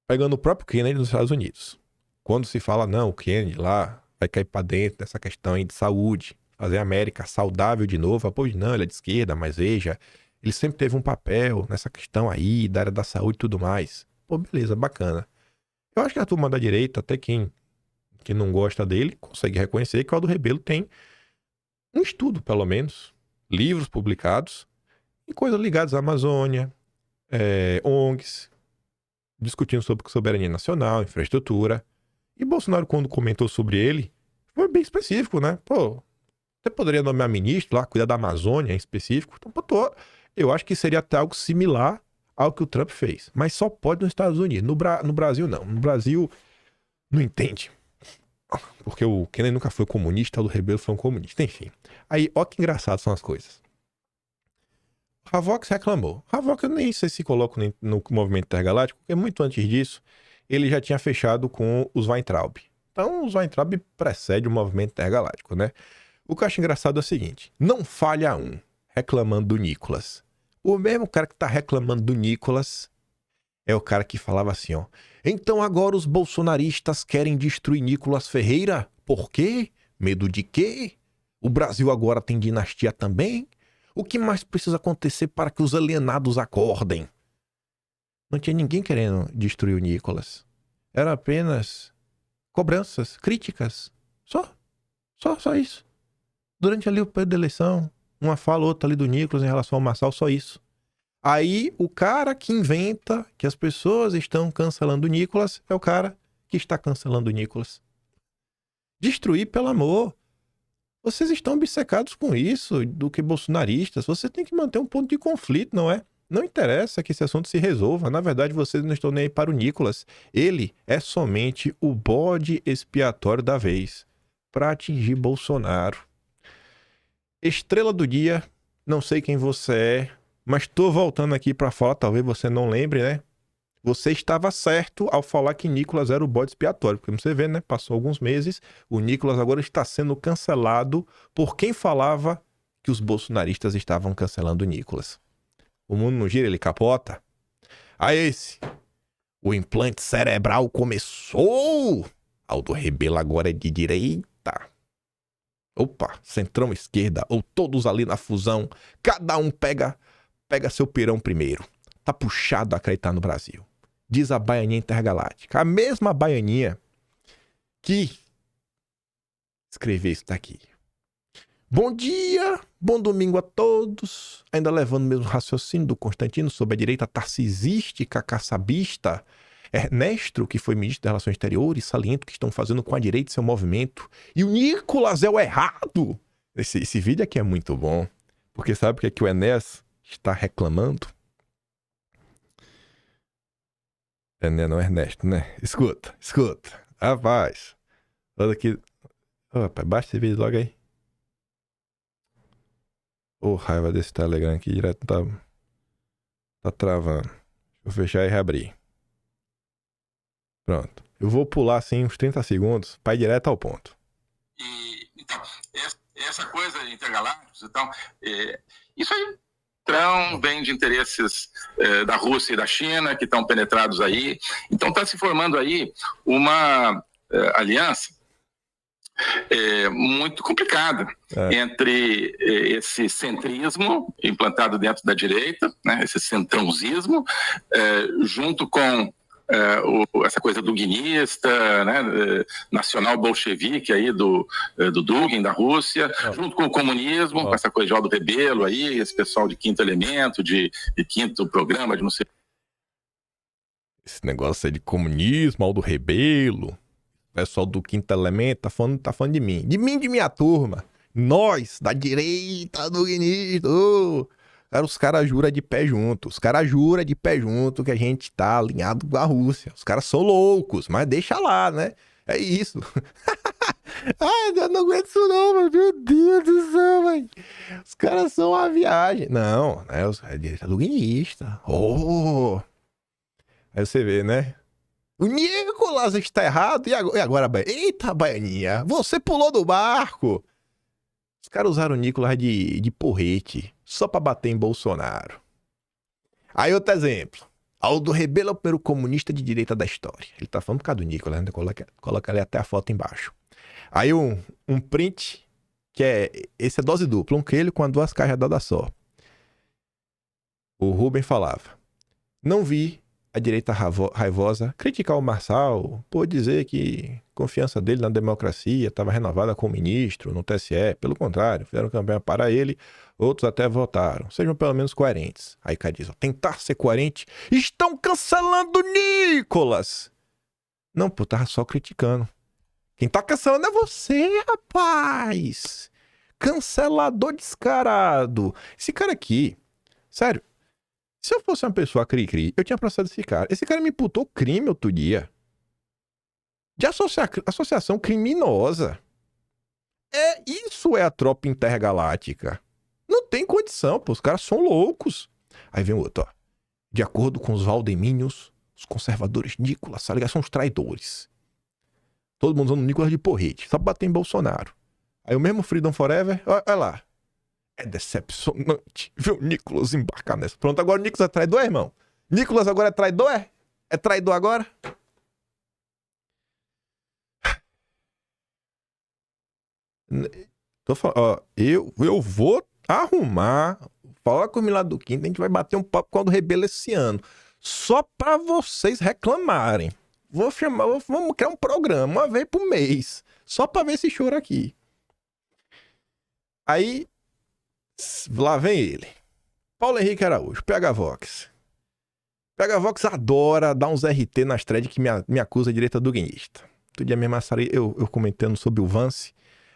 Pegando o próprio Kennedy nos Estados Unidos. Quando se fala, não, o Kennedy lá vai cair pra dentro dessa questão aí de saúde, fazer a América saudável de novo. Pois não, ele é de esquerda, mas veja, ele sempre teve um papel nessa questão aí, da área da saúde e tudo mais. Pô, beleza, bacana. Eu acho que a turma da direita, até quem não gosta dele, consegue reconhecer que o Aldo Rebelo tem um estudo, pelo menos, livros publicados, em coisas ligadas à Amazônia, ONGs, discutindo sobre soberania nacional, infraestrutura. E Bolsonaro, quando comentou sobre ele, foi bem específico, né? Pô, você poderia nomear ministro lá, cuidar da Amazônia em específico. Então, pô, eu acho que seria até algo similar ao que o Trump fez. Mas só pode nos Estados Unidos. No Brasil, não. No Brasil, não entende. Porque o Kennedy nunca foi comunista, o Aldo Rebelo foi um comunista. Enfim. Aí, ó que engraçado são as coisas. Havoc reclamou. Havoc eu nem sei se coloco no movimento intergaláctico, porque muito antes disso, ele já tinha fechado com os Weintraub. Então, os Weintraub precede o movimento intergaláctico, né? O que eu acho engraçado é o seguinte: não falha um reclamando do Nicolas. O mesmo cara que tá reclamando do Nicolas é o cara que falava assim, ó. Então agora os bolsonaristas querem destruir Nicolas Ferreira? Por quê? Medo de quê? O Brasil agora tem dinastia também? O que mais precisa acontecer para que os alienados acordem? Não tinha ninguém querendo destruir o Nicolas. Era apenas cobranças, críticas. Só isso. Durante ali o período da eleição, uma fala ou outra ali do Nicolas em relação ao Marçal, só isso. Aí o cara que inventa que as pessoas estão cancelando o Nicolas é o cara que está cancelando o Nicolas. Destruir, pelo amor. Vocês estão obcecados com isso, do que bolsonaristas. Você tem que manter um ponto de conflito, não é? Não interessa que esse assunto se resolva. Na verdade, vocês não estão nem aí para o Nicolas. Ele é somente o bode expiatório da vez para atingir Bolsonaro. Estrela do dia, não sei quem você é, mas tô voltando aqui para falar, talvez você não lembre, né? Você estava certo ao falar que Nicolas era o bode expiatório, porque você vê, né? Passou alguns meses, o Nicolas agora está sendo cancelado por quem falava que os bolsonaristas estavam cancelando o Nicolas. O mundo não gira, ele capota. Aí esse, o implante cerebral começou! Aldo Rebelo agora é de direita. Opa, centrão esquerda, ou todos ali na fusão, cada um pega seu pirão primeiro. Tá puxado a acreditar no Brasil. Diz a Baianinha Intergaláctica. A mesma Baianinha que escreveu isso daqui. Bom dia, bom domingo a todos. Ainda levando o mesmo raciocínio do Constantino sobre a direita tarcisística, caçabista. Ernesto, que foi ministro das Relações Exteriores, saliento que estão fazendo com a direita seu movimento. E o Nicolas é o errado. Esse vídeo aqui é muito bom. Porque sabe o que o Enéas está reclamando? Enéas não é Ernesto, né? Escuta. Rapaz. Olha aqui. Rapaz, baixa esse vídeo logo aí. Raiva desse Telegram aqui direto tá travando. Deixa eu fechar e reabrir. Pronto. Eu vou pular assim uns 30 segundos para ir direto ao ponto. Então, essa coisa intergalácticos, então, isso aí vem de interesses da Rússia e da China, que estão penetrados aí. Então está se formando aí uma aliança muito complicada entre esse centrismo implantado dentro da direita, né, esse centrãozismo, junto com essa coisa duguinista, né, nacional bolchevique aí do Dugin, da Rússia, junto com o comunismo, com essa coisa de Aldo Rebelo aí, esse pessoal de Quinto Elemento, de Quinto Programa, de não sei. Esse negócio aí de comunismo, Aldo Rebelo, o pessoal do Quinto Elemento tá falando de mim, de minha turma. Nós, da direita, duguinista, Cara, os caras juram de pé junto. Os caras juram de pé junto que a gente tá alinhado com a Rússia. Os caras são loucos, mas deixa lá, né? É isso. Ai, eu não aguento isso não, mano. Meu Deus do céu, velho. Os caras são uma viagem. Não, né? É direita luguinista. Oh! Aí você vê, né? O Nicolas está errado. E agora, eita, Baianinha, você pulou do barco. Os caras usaram o Nicolas de porrete só pra bater em Bolsonaro. Aí outro exemplo. Aldo Rebelo é o primeiro comunista de direita da história. Ele tá falando por causa do Nicolas, né? Coloca ali até a foto embaixo. Aí um print, que é... Esse é dose dupla, um queijo com 2 cajadas só. O Rubem falava: não vi a direita raivosa criticar o Marçal por dizer que a confiança dele na democracia estava renovada com o ministro no TSE. Pelo contrário, fizeram campanha para ele, outros até votaram. Sejam pelo menos coerentes. Aí o cara diz: ó, tentar ser coerente, estão cancelando Nicolas. Não, pô, tava só criticando. Quem tá cancelando é você, rapaz. Cancelador descarado. Esse cara aqui, sério, se eu fosse uma pessoa cri-cri, eu tinha processado esse cara. Esse cara me imputou crime outro dia. De associação criminosa. Isso é a tropa intergaláctica. Não tem condição, pô. Os caras são loucos. Aí vem outro, ó. De acordo com os valdemínios, os conservadores Nicolas Salles são os traidores. Todo mundo usando Nicolas de porrete, só pra bater em Bolsonaro. Aí o mesmo Freedom Forever, olha lá. É decepcionante ver o Nicolas embarcar nessa. Pronto, agora o Nicolas é traidor, irmão? Nicolas agora é traidor, é? É traidor agora? Tô falando, ó, eu vou arrumar, falar com o Milagre do Quinto, a gente vai bater um papo com o do Rebelo esse ano. Só pra vocês reclamarem. Vamos criar um programa, uma vez por mês. Só pra ver esse choro aqui. Aí, lá vem ele. Paulo Henrique Araújo, PH Vox. PH Vox adora dar uns RT nas threads que me acusa direita duguinista. Outro dia mesmo, eu comentando sobre o Vance.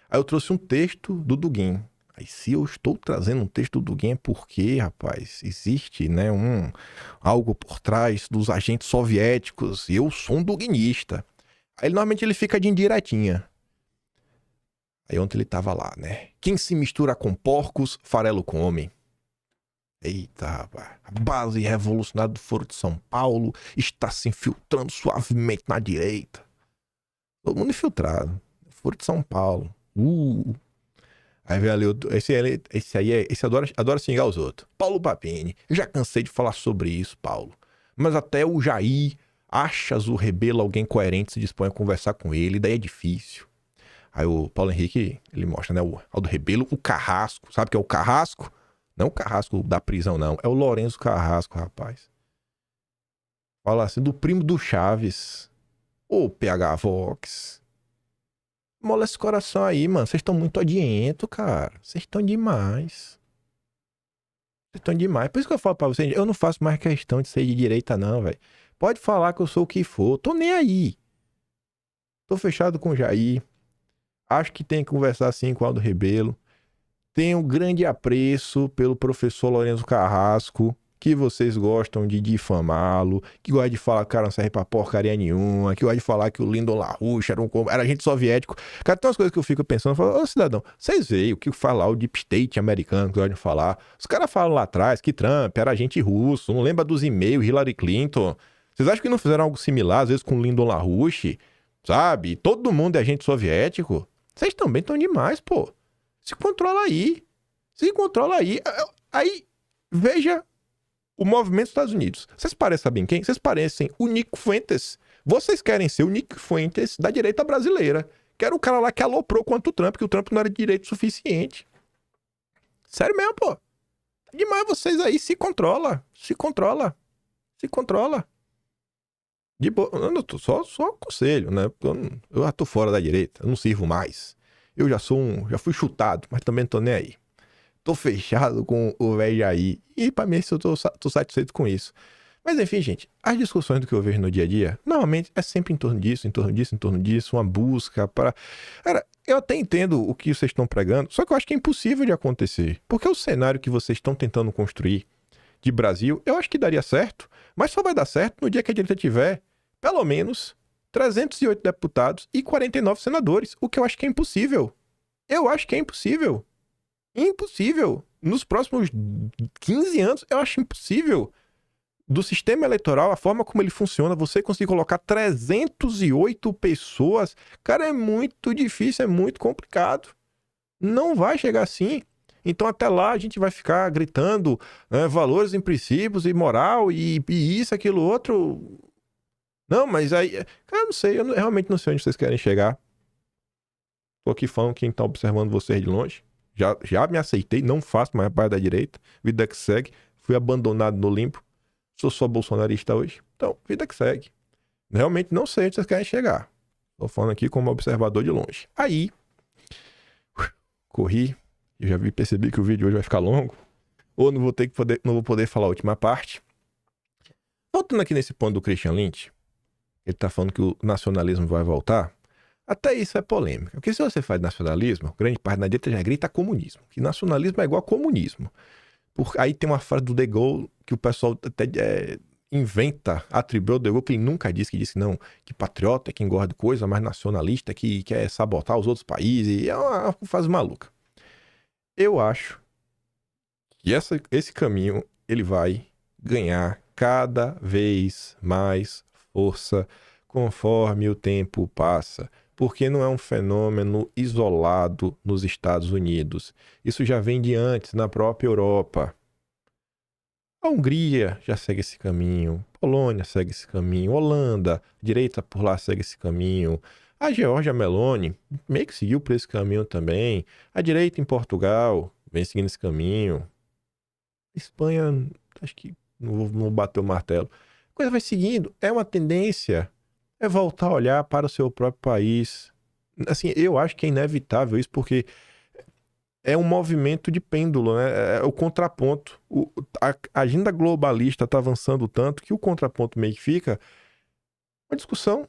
Aí eu trouxe um texto do Dugin. Aí se eu estou trazendo um texto do Dugin é porque, rapaz, existe, né, algo por trás dos agentes soviéticos. E eu sou um duguinista. Aí normalmente ele fica de indiretinha. Aí ontem ele tava lá, né? Quem se mistura com porcos, farelo come. Eita, rapaz. A base revolucionária do Foro de São Paulo está se infiltrando suavemente na direita. Todo mundo infiltrado. Foro de São Paulo. Aí vem ali, esse adora xingar os outros. Paulo Papini. Eu já cansei de falar sobre isso, Paulo. Mas até o Jair achas o Rebelo alguém coerente, se dispõe a conversar com ele, daí é difícil. Aí o Paulo Henrique, ele mostra, né, o Aldo Rebelo, o Carrasco. Sabe o que é o Carrasco? Não o Carrasco da prisão, não. É o Lourenço Carrasco, rapaz. Fala assim, do primo do Chaves. Ô, PH Vox. Mola esse coração aí, mano. Vocês estão muito odiento, cara. Vocês estão demais. Vocês estão demais. Por isso que eu falo pra vocês, eu não faço mais questão de ser de direita, não, velho. Pode falar que eu sou o que for. Tô nem aí. Tô fechado com o Jair. Acho que tem que conversar assim com o Aldo Rebelo. Tenho grande apreço pelo professor Lourenço Carrasco, que vocês gostam de difamá-lo, que gosta de falar que o cara não serve pra porcaria nenhuma, que gosta de falar que o Lyndon LaRouche era agente soviético. Cara, tem umas coisas que eu fico pensando, eu falo, ô cidadão, vocês veem o que fala o Deep State americano, que gosta de falar. Os caras falam lá atrás que Trump era agente russo, não lembra dos e-mails, Hillary Clinton. Vocês acham que não fizeram algo similar, às vezes, com o Lyndon LaRouche? Sabe? Todo mundo é agente soviético. Vocês também estão demais, pô. Se controla aí. Se controla aí. Aí, veja o movimento dos Estados Unidos. Vocês parecem, sabem quem? Vocês parecem o Nico Fuentes. Vocês querem ser o Nico Fuentes da direita brasileira. Que era o cara lá que aloprou contra o Trump, que o Trump não era de direito suficiente. Sério mesmo, pô. Demais vocês aí. Se controla. Se controla. Se controla. De boa. Só aconselho, né? Eu já tô fora da direita. Eu não sirvo mais. Eu já fui chutado, mas também não tô nem aí. Tô fechado com o velho Jair. E pra mim, eu tô satisfeito com isso. Mas enfim, gente, as discussões do que eu vejo no dia a dia, normalmente é sempre em torno disso, uma busca para... Cara, eu até entendo o que vocês estão pregando, só que eu acho que é impossível de acontecer. Porque o cenário que vocês estão tentando construir de Brasil, eu acho que daria certo, mas só vai dar certo no dia que a direita tiver, pelo menos, 308 deputados e 49 senadores, o que eu acho que é impossível. Eu acho que é impossível. Impossível. Nos próximos 15 anos, eu acho impossível. Do sistema eleitoral, a forma como ele funciona, você conseguir colocar 308 pessoas, cara, é muito difícil, é muito complicado. Não vai chegar assim. Então, até lá, a gente vai ficar gritando valores em princípios e moral e isso, aquilo, outro. Não, mas aí... Cara, eu não sei, eu realmente não sei onde vocês querem chegar. Tô aqui falando quem tá observando vocês de longe. Já me aceitei, não faço mais parte da direita. Vida que segue. Fui abandonado no limbo. Sou só bolsonarista hoje. Então, vida que segue. Realmente não sei onde vocês querem chegar. Tô falando aqui como observador de longe. Aí, corri. Eu já percebi que o vídeo hoje vai ficar longo. Ou não vou poder falar a última parte. Voltando aqui nesse ponto do Christian Lynch. Ele tá falando que o nacionalismo vai voltar. Até isso é polêmica. Porque se você faz nacionalismo, grande parte da direita já grita comunismo. Que nacionalismo é igual a comunismo. Aí tem uma frase do De Gaulle que o pessoal até inventa, atribui ao De Gaulle, que ele nunca disse, que disse não, que patriota é quem gosta de coisa, mas nacionalista que quer sabotar os outros países. É uma frase maluca. Eu acho que esse caminho ele vai ganhar cada vez mais força conforme o tempo passa. Porque não é um fenômeno isolado nos Estados Unidos. Isso já vem de antes, na própria Europa. A Hungria já segue esse caminho, Polônia segue esse caminho, Holanda, direita por lá segue esse caminho. A Giorgia Meloni meio que seguiu por esse caminho também. A direita em Portugal vem seguindo esse caminho. Espanha, acho que não vou bater o martelo. A coisa vai seguindo, é uma tendência. É voltar a olhar para o seu próprio país. Assim, eu acho que é inevitável isso, porque é um movimento de pêndulo, né? É o contraponto. A agenda globalista está avançando tanto que o contraponto meio que fica uma discussão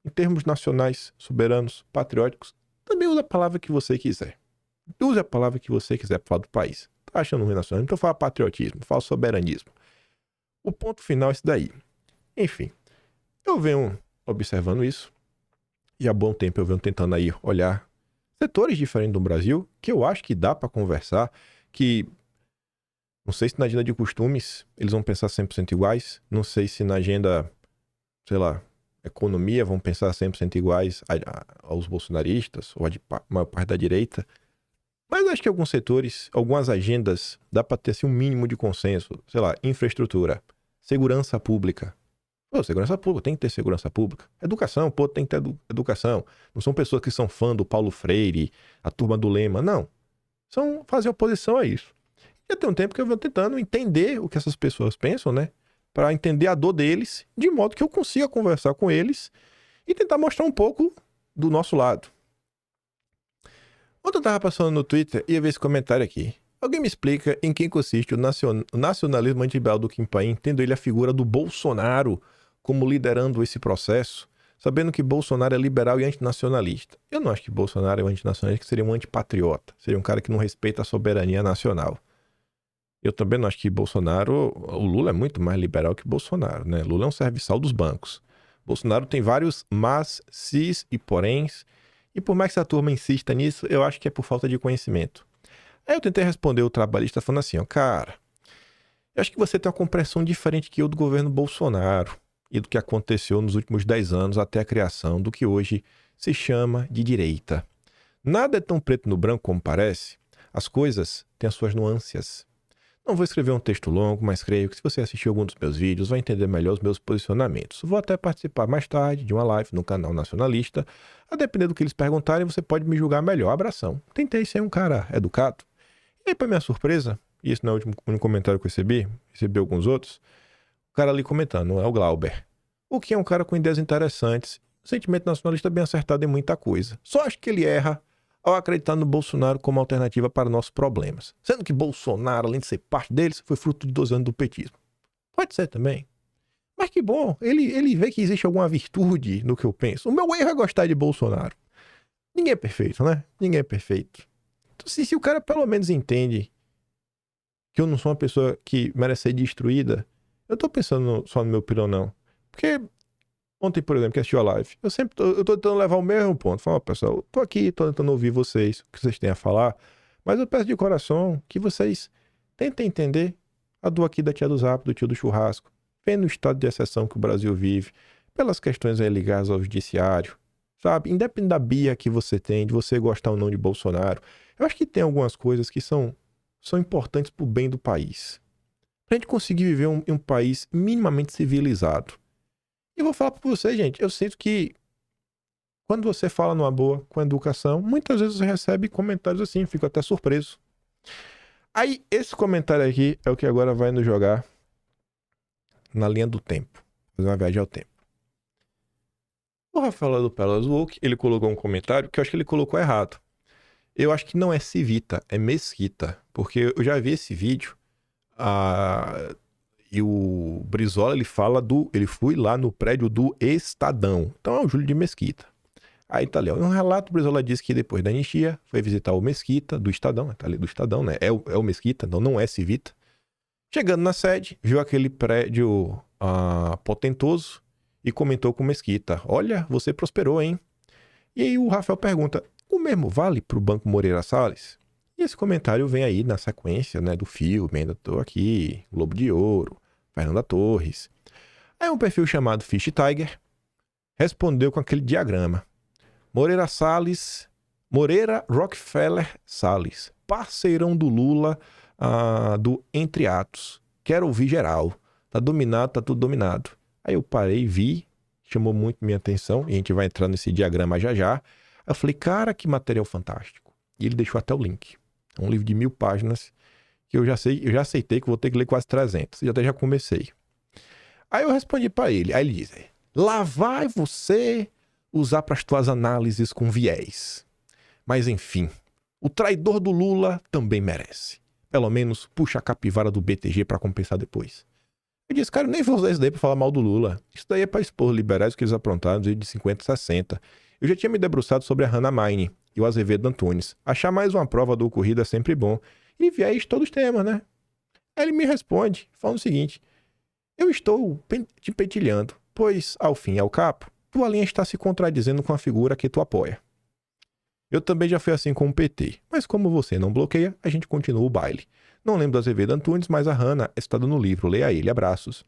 em termos nacionais, soberanos, patrióticos. Também usa a palavra que você quiser. Use a palavra que você quiser para falar do país. Tá achando ruim nacionalismo? Então fala patriotismo, fala soberanismo. O ponto final é esse daí. Enfim, eu venho observando isso, e há bom tempo eu venho tentando aí olhar setores diferentes do Brasil, que eu acho que dá para conversar, que não sei se na agenda de costumes eles vão pensar 100% iguais, não sei se na agenda, sei lá, economia vão pensar 100% iguais aos bolsonaristas, ou a maior parte da direita, mas acho que alguns setores, algumas agendas, dá para ter assim, um mínimo de consenso, sei lá, infraestrutura, segurança pública. Pô, segurança pública, tem que ter segurança pública. Educação, pô, tem que ter educação. Não são pessoas que são fã do Paulo Freire, a turma do Lema, não. São fazer oposição a isso. Já tem um tempo que eu venho tentando entender o que essas pessoas pensam, né? Para entender a dor deles, de modo que eu consiga conversar com eles e tentar mostrar um pouco do nosso lado. Ontem eu tava passando no Twitter e ia ver esse comentário aqui. Alguém me explica em que consiste o nacionalismo antiliberal do Kim Paim, tendo ele a figura do Bolsonaro como liderando esse processo, sabendo que Bolsonaro é liberal e antinacionalista. Eu não acho que Bolsonaro é um antinacionalista, que seria um antipatriota. Seria um cara que não respeita a soberania nacional. Eu também não acho que o Lula é muito mais liberal que Bolsonaro, né? Lula é um serviçal dos bancos. Bolsonaro tem vários mas, sis e poréns, e por mais que essa turma insista nisso, eu acho que é por falta de conhecimento. Aí eu tentei responder o trabalhista falando assim, ó, cara, eu acho que você tem uma compreensão diferente que eu do governo Bolsonaro e do que aconteceu nos últimos 10 anos até a criação do que hoje se chama de direita. Nada é tão preto no branco como parece. As coisas têm as suas nuances. Não vou escrever um texto longo, mas creio que se você assistir algum dos meus vídeos, vai entender melhor os meus posicionamentos. Vou até participar mais tarde de uma live no canal Nacionalista. A depender do que eles perguntarem, você pode me julgar melhor. Abração. Tentei ser um cara educado. E aí, para minha surpresa, e esse não é o único comentário que eu recebi alguns outros, o cara ali comentando, é o Glauber. O que é um cara com ideias interessantes, sentimento nacionalista bem acertado em muita coisa. Só acho que ele erra ao acreditar no Bolsonaro como alternativa para nossos problemas. Sendo que Bolsonaro, além de ser parte deles, foi fruto de 12 anos do petismo. Pode ser também. Mas que bom, ele vê que existe alguma virtude no que eu penso. O meu erro é gostar de Bolsonaro. Ninguém é perfeito, né? Ninguém é perfeito. Então, se o cara pelo menos entende que eu não sou uma pessoa que merece ser destruída, eu tô pensando só no meu pilão, não. Porque ontem, por exemplo, que assistiu a live, eu tô tentando levar o mesmo ponto. Falar, pessoal, eu tô aqui, tô tentando ouvir vocês, o que vocês têm a falar, mas eu peço de coração que vocês tentem entender a dor aqui da tia do Zap, do tio do churrasco, vendo o estado de exceção que o Brasil vive, pelas questões aí ligadas ao judiciário, sabe? Independente da bia que você tem, de você gostar ou não de Bolsonaro, eu acho que tem algumas coisas que são importantes pro bem do país. Pra gente conseguir viver em um país minimamente civilizado. E vou falar pra você, gente, eu sinto que quando você fala numa boa, com educação, muitas vezes você recebe comentários assim, fico até surpreso. Aí, esse comentário aqui é o que agora vai nos jogar na linha do tempo. Fazer uma viagem ao tempo. O Rafael do Pelas Woke, ele colocou um comentário que eu acho que ele colocou errado. Eu acho que não é Civita, é Mesquita. Porque eu já vi esse vídeo e o Brizola, ele foi lá no prédio do Estadão. Então é o Júlio de Mesquita. Aí tá ali, ó. Em um relato, o Brizola diz que depois da anistia, foi visitar o Mesquita do Estadão. Tá ali do Estadão, né? É o Mesquita, não é Civita. Chegando na sede, viu aquele prédio potentoso e comentou com o Mesquita: olha, você prosperou, hein? E aí o Rafael pergunta: o mesmo vale pro Banco Moreira Salles? E esse comentário vem aí na sequência, né, do filme, ainda tô aqui, Globo de Ouro, Fernanda Torres. Aí um perfil chamado Fish Tiger respondeu com aquele diagrama: Moreira Rockefeller Salles, parceirão do Lula, do Entre Atos. Quero ouvir geral. Tá dominado, tá tudo dominado. Aí eu parei, vi, chamou muito minha atenção, e a gente vai entrar nesse diagrama já já. Eu falei, cara, que material fantástico. E ele deixou até o link. É um livro de 1000 páginas, que eu já aceitei que vou ter que ler quase 300. E até já comecei. Aí eu respondi pra ele. Aí ele diz, lá vai você usar para as tuas análises com viés. Mas enfim, o traidor do Lula também merece. Pelo menos puxa a capivara do BTG para compensar depois. Eu disse, cara, eu nem vou usar isso daí pra falar mal do Lula. Isso daí é pra expor liberais que eles aprontaram nos de 50 e 60. Eu já tinha me debruçado sobre a Hannah Meine e o Azevedo Antunes. Achar mais uma prova do ocorrido é sempre bom. E viés todos os temas, né? Aí ele me responde, falando o seguinte: eu estou te pentilhando, pois, ao fim e ao cabo, tua linha está se contradizendo com a figura que tu apoia. Eu também já fui assim com o PT, mas como você não bloqueia, a gente continua o baile. Não lembro do Azevedo Antunes, mas a Hannah está no livro, leia ele, abraços.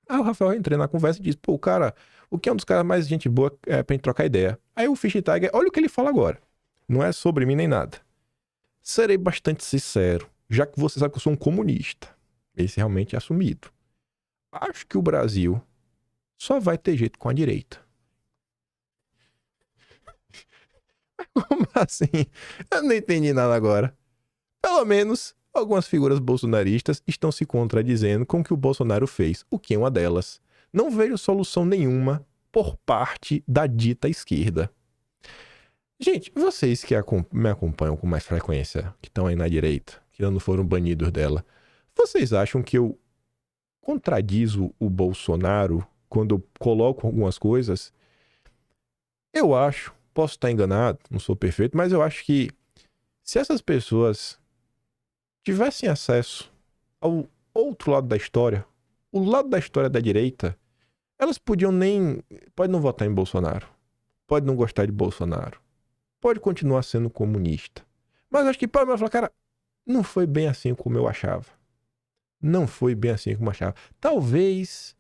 Aí o Rafael entrou na conversa e disse, pô, cara, o que é um dos caras mais gente boa pra gente trocar ideia? Aí o Fish Tiger, olha o que ele fala agora. Não é sobre mim nem nada. Serei bastante sincero, já que você sabe que eu sou um comunista. Esse realmente é assumido. Acho que o Brasil só vai ter jeito com a direita. Como assim? Eu não entendi nada agora. Pelo menos, algumas figuras bolsonaristas estão se contradizendo com o que o Bolsonaro fez, o que é uma delas. Não vejo solução nenhuma por parte da dita esquerda. Gente, vocês que me acompanham com mais frequência, que estão aí na direita, que não foram banidos dela, vocês acham que eu contradizo o Bolsonaro quando eu coloco algumas coisas? Eu acho, posso estar enganado, não sou perfeito, mas eu acho que se essas pessoas tivessem acesso ao outro lado da história, o lado da história da direita, elas podiam pode não votar em Bolsonaro, pode não gostar de Bolsonaro, pode continuar sendo comunista, mas acho que pode falar, cara, não foi bem assim como eu achava. Não foi bem assim como eu achava. Talvez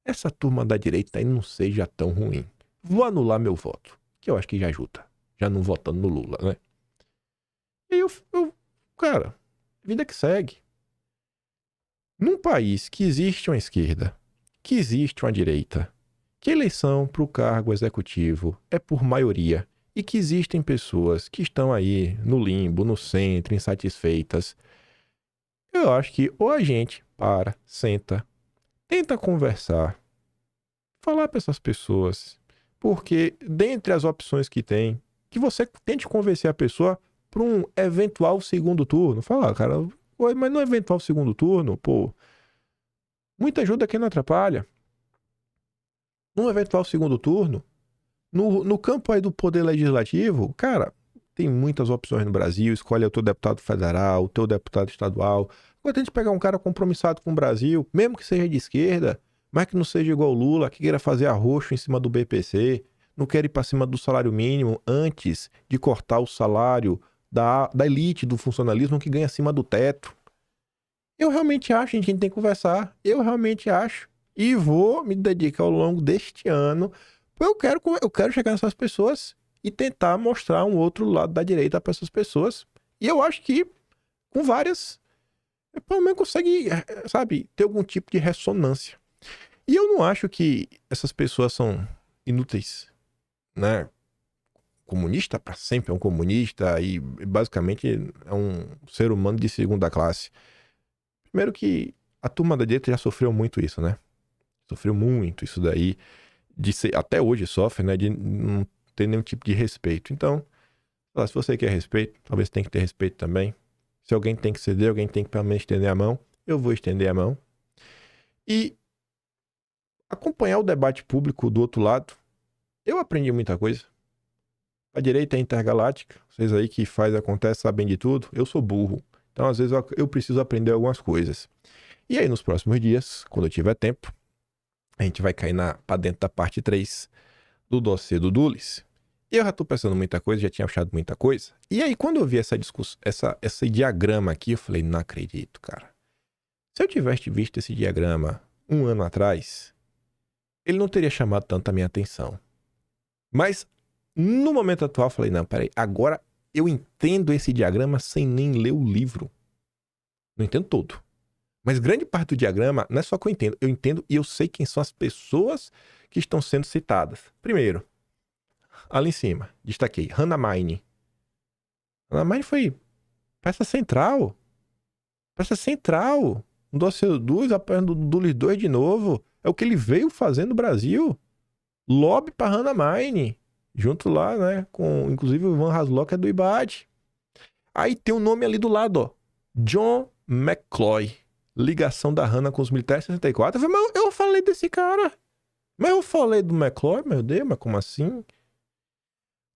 essa turma da direita aí não seja tão ruim. Vou anular meu voto, que eu acho que já ajuda. Já não votando no Lula, né? E cara, vida que segue. Num país que existe uma esquerda, que existe uma direita, que eleição para o cargo executivo é por maioria e que existem pessoas que estão aí no limbo, no centro, insatisfeitas, eu acho que ou a gente senta, tenta conversar, falar para essas pessoas, porque dentre as opções que tem, que você tente convencer a pessoa para um eventual segundo turno. Falar, cara, mas no eventual segundo turno, pô, muita ajuda quem não atrapalha. num eventual segundo turno, no campo aí do poder legislativo, cara, tem muitas opções no Brasil. Escolhe o teu deputado federal, o teu deputado estadual. Agora tem que pegar um cara compromissado com o Brasil, mesmo que seja de esquerda, mas que não seja igual o Lula, que queira fazer arroxo em cima do BPC, não quer ir para cima do salário mínimo antes de cortar o salário da elite do funcionalismo que ganha acima do teto. Eu realmente acho, a gente tem que conversar. Eu realmente acho. E vou me dedicar ao longo deste ano. Eu quero chegar nessas pessoas e tentar mostrar um outro lado da direita para essas pessoas. E eu acho que com várias, pelo menos consegue, sabe, ter algum tipo de ressonância. E eu não acho que essas pessoas são inúteis, né? Comunista para sempre é um comunista e basicamente é um ser humano de segunda classe. Primeiro que a turma da direita já sofreu muito isso, né? Sofreu muito isso daí, de ser, até hoje sofre, né? De não ter nenhum tipo de respeito. Então, se você quer respeito, talvez tenha que ter respeito também. Se alguém tem que ceder, alguém tem que pelo menos estender a mão. Eu vou estender a mão. E acompanhar o debate público do outro lado, eu aprendi muita coisa. A direita é intergaláctica, vocês aí que faz, acontece, sabem de tudo. Eu sou burro, então às vezes eu preciso aprender algumas coisas. E aí nos próximos dias, quando eu tiver tempo, a gente vai cair pra dentro da parte 3 do dossiê do Dulles. Eu já tô pensando muita coisa, já tinha achado muita coisa. E aí quando eu vi essa discussão, esse diagrama aqui, eu falei, não acredito, cara. Se eu tivesse visto esse diagrama 1 ano atrás, ele não teria chamado tanto a minha atenção. Mas no momento atual, eu falei, não, peraí, agora eu entendo esse diagrama sem nem ler o livro. Não entendo todo. Mas grande parte do diagrama não é só que eu entendo e eu sei quem são as pessoas que estão sendo citadas. Primeiro, ali em cima, destaquei, Hannah Meine. Hannah Meine foi peça central. Peça central. No dossiê do Dulles, apanhando do Dulles 2 de novo. É o que ele veio fazer no Brasil. Lobby para Hannah Meine. Junto lá, né? Com, inclusive, o Ivan Haslock, que é do IBAD. Aí tem um nome ali do lado, ó. John McCloy. Ligação da Hannah com os militares 64. Eu falei, mas eu falei desse cara. Mas eu falei do McCloy, meu Deus, mas como assim?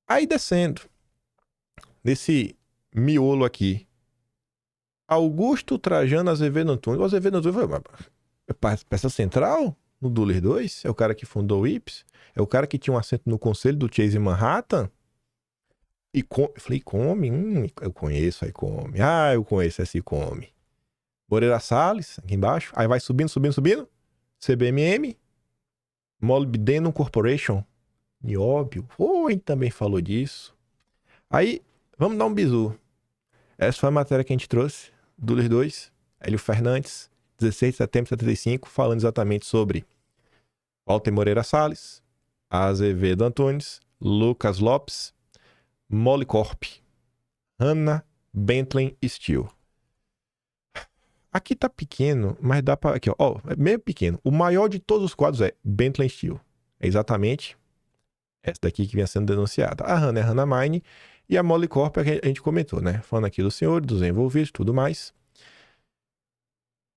Aí descendo. Nesse miolo aqui. Augusto Trajano Azevedo Antunes. O Azevedo Antunes foi peça central no Dulles 2. É o cara que fundou o IPS. É o cara que tinha um assento no conselho do Chase Manhattan. E eu falei, come? Eu conheço a Icome. Ah, eu conheço essa Icome. Moreira Salles, aqui embaixo. Aí vai subindo. CBMM. Molybdenum Corporation. Nióbio. A gente também falou disso. Aí, vamos dar um bizu. Essa foi a matéria que a gente trouxe. Dulles 2. Hélio Fernandes. 16 de setembro de 75. Falando exatamente sobre Walter Moreira Salles. Azevedo Antunes. Lucas Lopes. Molycorp. Hannah Bentley Steel. Aqui tá pequeno, mas dá pra... Aqui, ó, é meio pequeno. O maior de todos os quadros é Bentley Steel. É exatamente essa daqui que vinha sendo denunciada. A Hannah é Hannah Meine e a Molycorp é que a gente comentou, né? Falando aqui do senhor, dos envolvidos, tudo mais.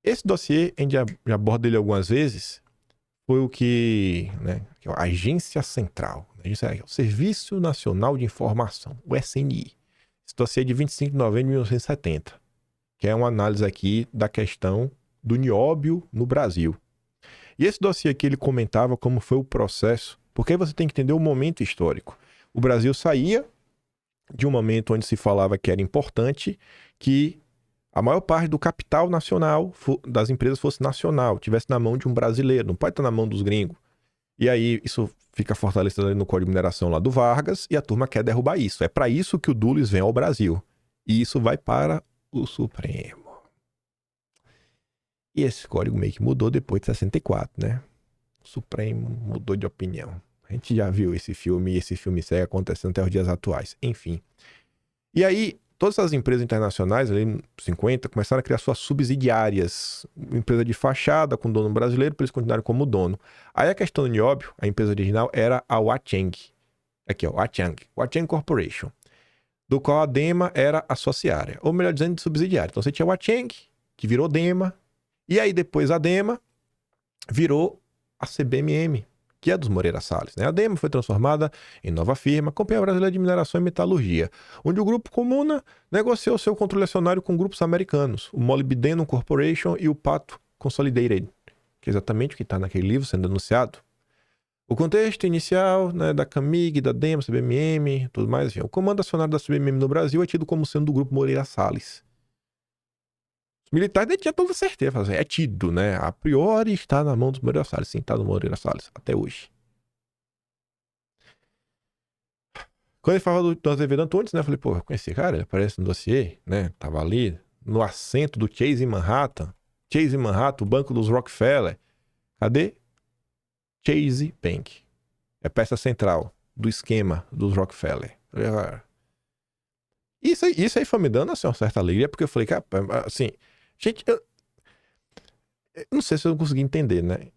Esse dossiê, a gente já aborda ele algumas vezes, foi o que, né? A Agência Central, o Serviço Nacional de Informação, o SNI. Esse dossiê é de 25 de novembro de 1970, que é uma análise aqui da questão do nióbio no Brasil. E esse dossiê aqui, ele comentava como foi o processo, porque aí você tem que entender o momento histórico. O Brasil saía de um momento onde se falava que era importante que a maior parte do capital nacional das empresas fosse nacional, tivesse na mão de um brasileiro, não pode estar na mão dos gringos. E aí isso fica fortalecido ali no Código de Mineração lá do Vargas e a turma quer derrubar isso. É para isso que o Dulles vem ao Brasil. E isso vai para o Supremo. E esse código meio que mudou depois de 64, né? O Supremo mudou de opinião. A gente já viu esse filme e esse filme segue acontecendo até os dias atuais. Enfim. E aí, todas as empresas internacionais, ali nos 50, começaram a criar suas subsidiárias. Empresa de fachada com dono brasileiro, para eles continuarem como dono. Aí a questão do nióbio, a empresa original era a Huacheng. Aqui, ó, Huacheng Corporation. Do qual a DEMA era a sociária. Ou melhor dizendo, de subsidiária. Então você tinha a Huacheng, que virou DEMA. E aí depois a DEMA virou a CBMM, que é dos Moreira Salles, né? A Dema foi transformada em nova firma, Companhia Brasileira de Mineração e Metalurgia, onde o Grupo Comuna negociou seu controle acionário com grupos americanos, o Molybdenum Corporation e o Pato Consolidated, que é exatamente o que está naquele livro sendo anunciado. O contexto inicial, né, da CAMIG, da Dema, CBMM, tudo mais, enfim, o comando acionário da CBMM no Brasil é tido como sendo do Grupo Moreira Salles. Os militares tinham toda certeza, é tido, né? A priori está na mão dos Moreira Salles. Sim, está no Moreira Salles, até hoje. Quando ele falava do Azevedo Antunes, né? Eu falei, pô, eu conheci esse cara, ele aparece no dossiê, né? Tava ali, no assento do Chase Manhattan. Chase Manhattan, o banco dos Rockefeller. Cadê? Chase Bank. É peça central do esquema dos Rockefeller. Isso aí foi me dando, assim, uma certa alegria, porque eu falei, cara, assim... Gente, eu não sei se eu consegui entender, né?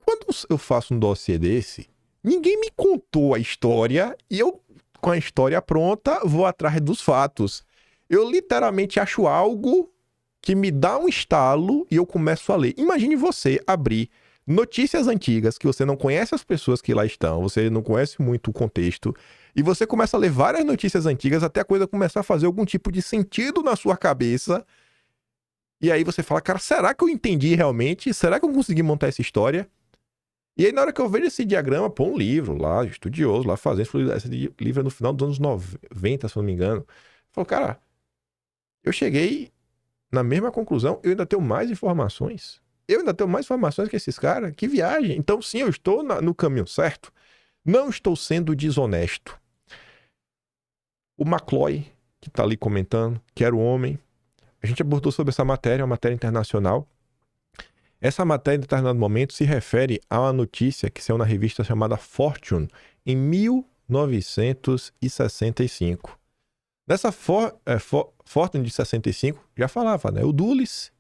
Quando eu faço um dossiê desse, ninguém me contou a história e eu, com a história pronta, vou atrás dos fatos. Eu literalmente acho algo que me dá um estalo e eu começo a ler. Imagine você abrir notícias antigas que você não conhece as pessoas que lá estão, você não conhece muito o contexto, e você começa a ler várias notícias antigas até a coisa começar a fazer algum tipo de sentido na sua cabeça. E aí você fala, cara, será que eu entendi realmente? Será que eu consegui montar essa história? E aí na hora que eu vejo esse diagrama, pô, um livro lá, estudioso, lá fazendo, esse livro é no final dos anos 90, se eu não me engano. Eu falo, cara, eu cheguei na mesma conclusão, eu ainda tenho mais informações. Eu ainda tenho mais informações que esses caras, que viagem. Então sim, eu estou no caminho certo. Não estou sendo desonesto. O McCloy, que tá ali comentando, que era o homem... A gente abordou sobre essa matéria, uma matéria internacional. Essa matéria, em determinado momento, se refere a uma notícia que saiu na revista chamada Fortune, em 1965. Nessa Fortune de 65, já falava, né? O Dulles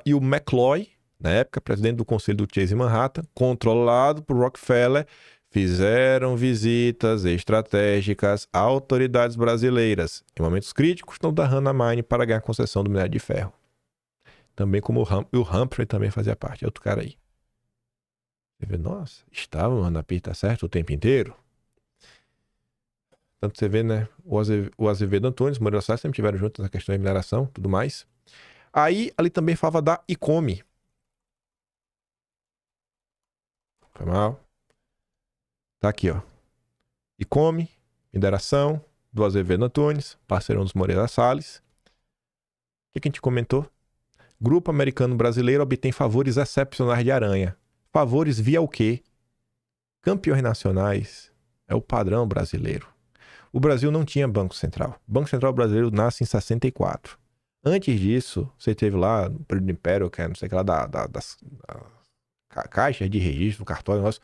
e o McCloy, na época, presidente do conselho do Chase Manhattan, controlado por Rockefeller, fizeram visitas estratégicas a autoridades brasileiras em momentos críticos da Hannah Mine para ganhar concessão do minério de ferro. Também como o Humphrey também fazia parte, é outro cara aí. Você vê, nossa, estavam na pista certa o tempo inteiro. Tanto você vê, né, o Azevedo Antunes, Moreira Salles sempre tiveram juntos na questão da mineração, tudo mais. Aí, ali também falava da ICOME. Foi mal. Tá aqui, ó. ICOME, mineração, do Azevedo Antunes, parceirão dos Moreira Salles. O que a gente comentou? Grupo Americano Brasileiro obtém favores excepcionais de Aranha. Favores via o quê? Campeões nacionais. É o padrão brasileiro. O Brasil não tinha Banco Central. O Banco Central brasileiro nasce em 64. Antes disso, você teve lá, no período do Império, que é não sei o que lá, das caixas de registro, cartório, negócio,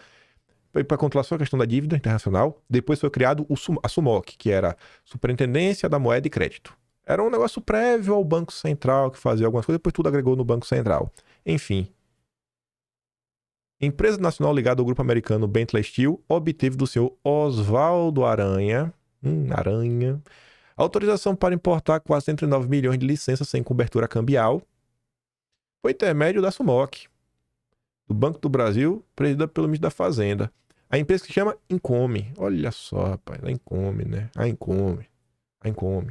para controlar só a questão da dívida internacional. Depois foi criado a SUMOC, que era Superintendência da Moeda e Crédito. Era um negócio prévio ao Banco Central, que fazia algumas coisas, depois tudo agregou no Banco Central. Enfim. Empresa nacional ligada ao grupo americano Bentley Steel obteve do senhor Oswaldo Aranha, autorização para importar quase 109 milhões de licenças sem cobertura cambial, por intermédio da SUMOC, do Banco do Brasil, presidida pelo ministro da Fazenda. A empresa que se chama Income. Olha só, rapaz, a Income, né? A Income,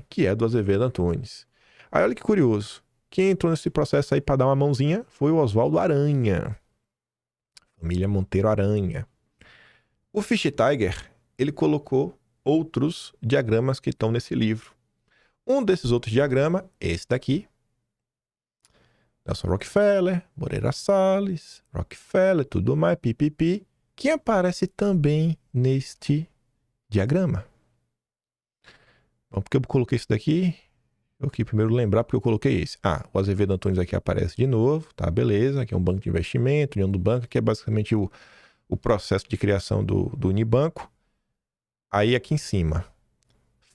que é do Azevedo Antunes. Aí olha que curioso. Quem entrou nesse processo aí para dar uma mãozinha foi o Oswaldo Aranha. Família Monteiro Aranha. O Fish Tiger, ele colocou outros diagramas que estão nesse livro. Um desses outros diagramas, esse daqui. Nelson Rockefeller, Moreira Salles, Rockefeller, tudo mais, pipipi, que aparece também neste diagrama. Bom, porque eu coloquei isso daqui? Eu queria primeiro lembrar porque eu coloquei esse. O Azevedo Antunes aqui aparece de novo, tá? Beleza, aqui é um banco de investimento, união do banco, que é basicamente o processo de criação do Unibanco. Aí aqui em cima,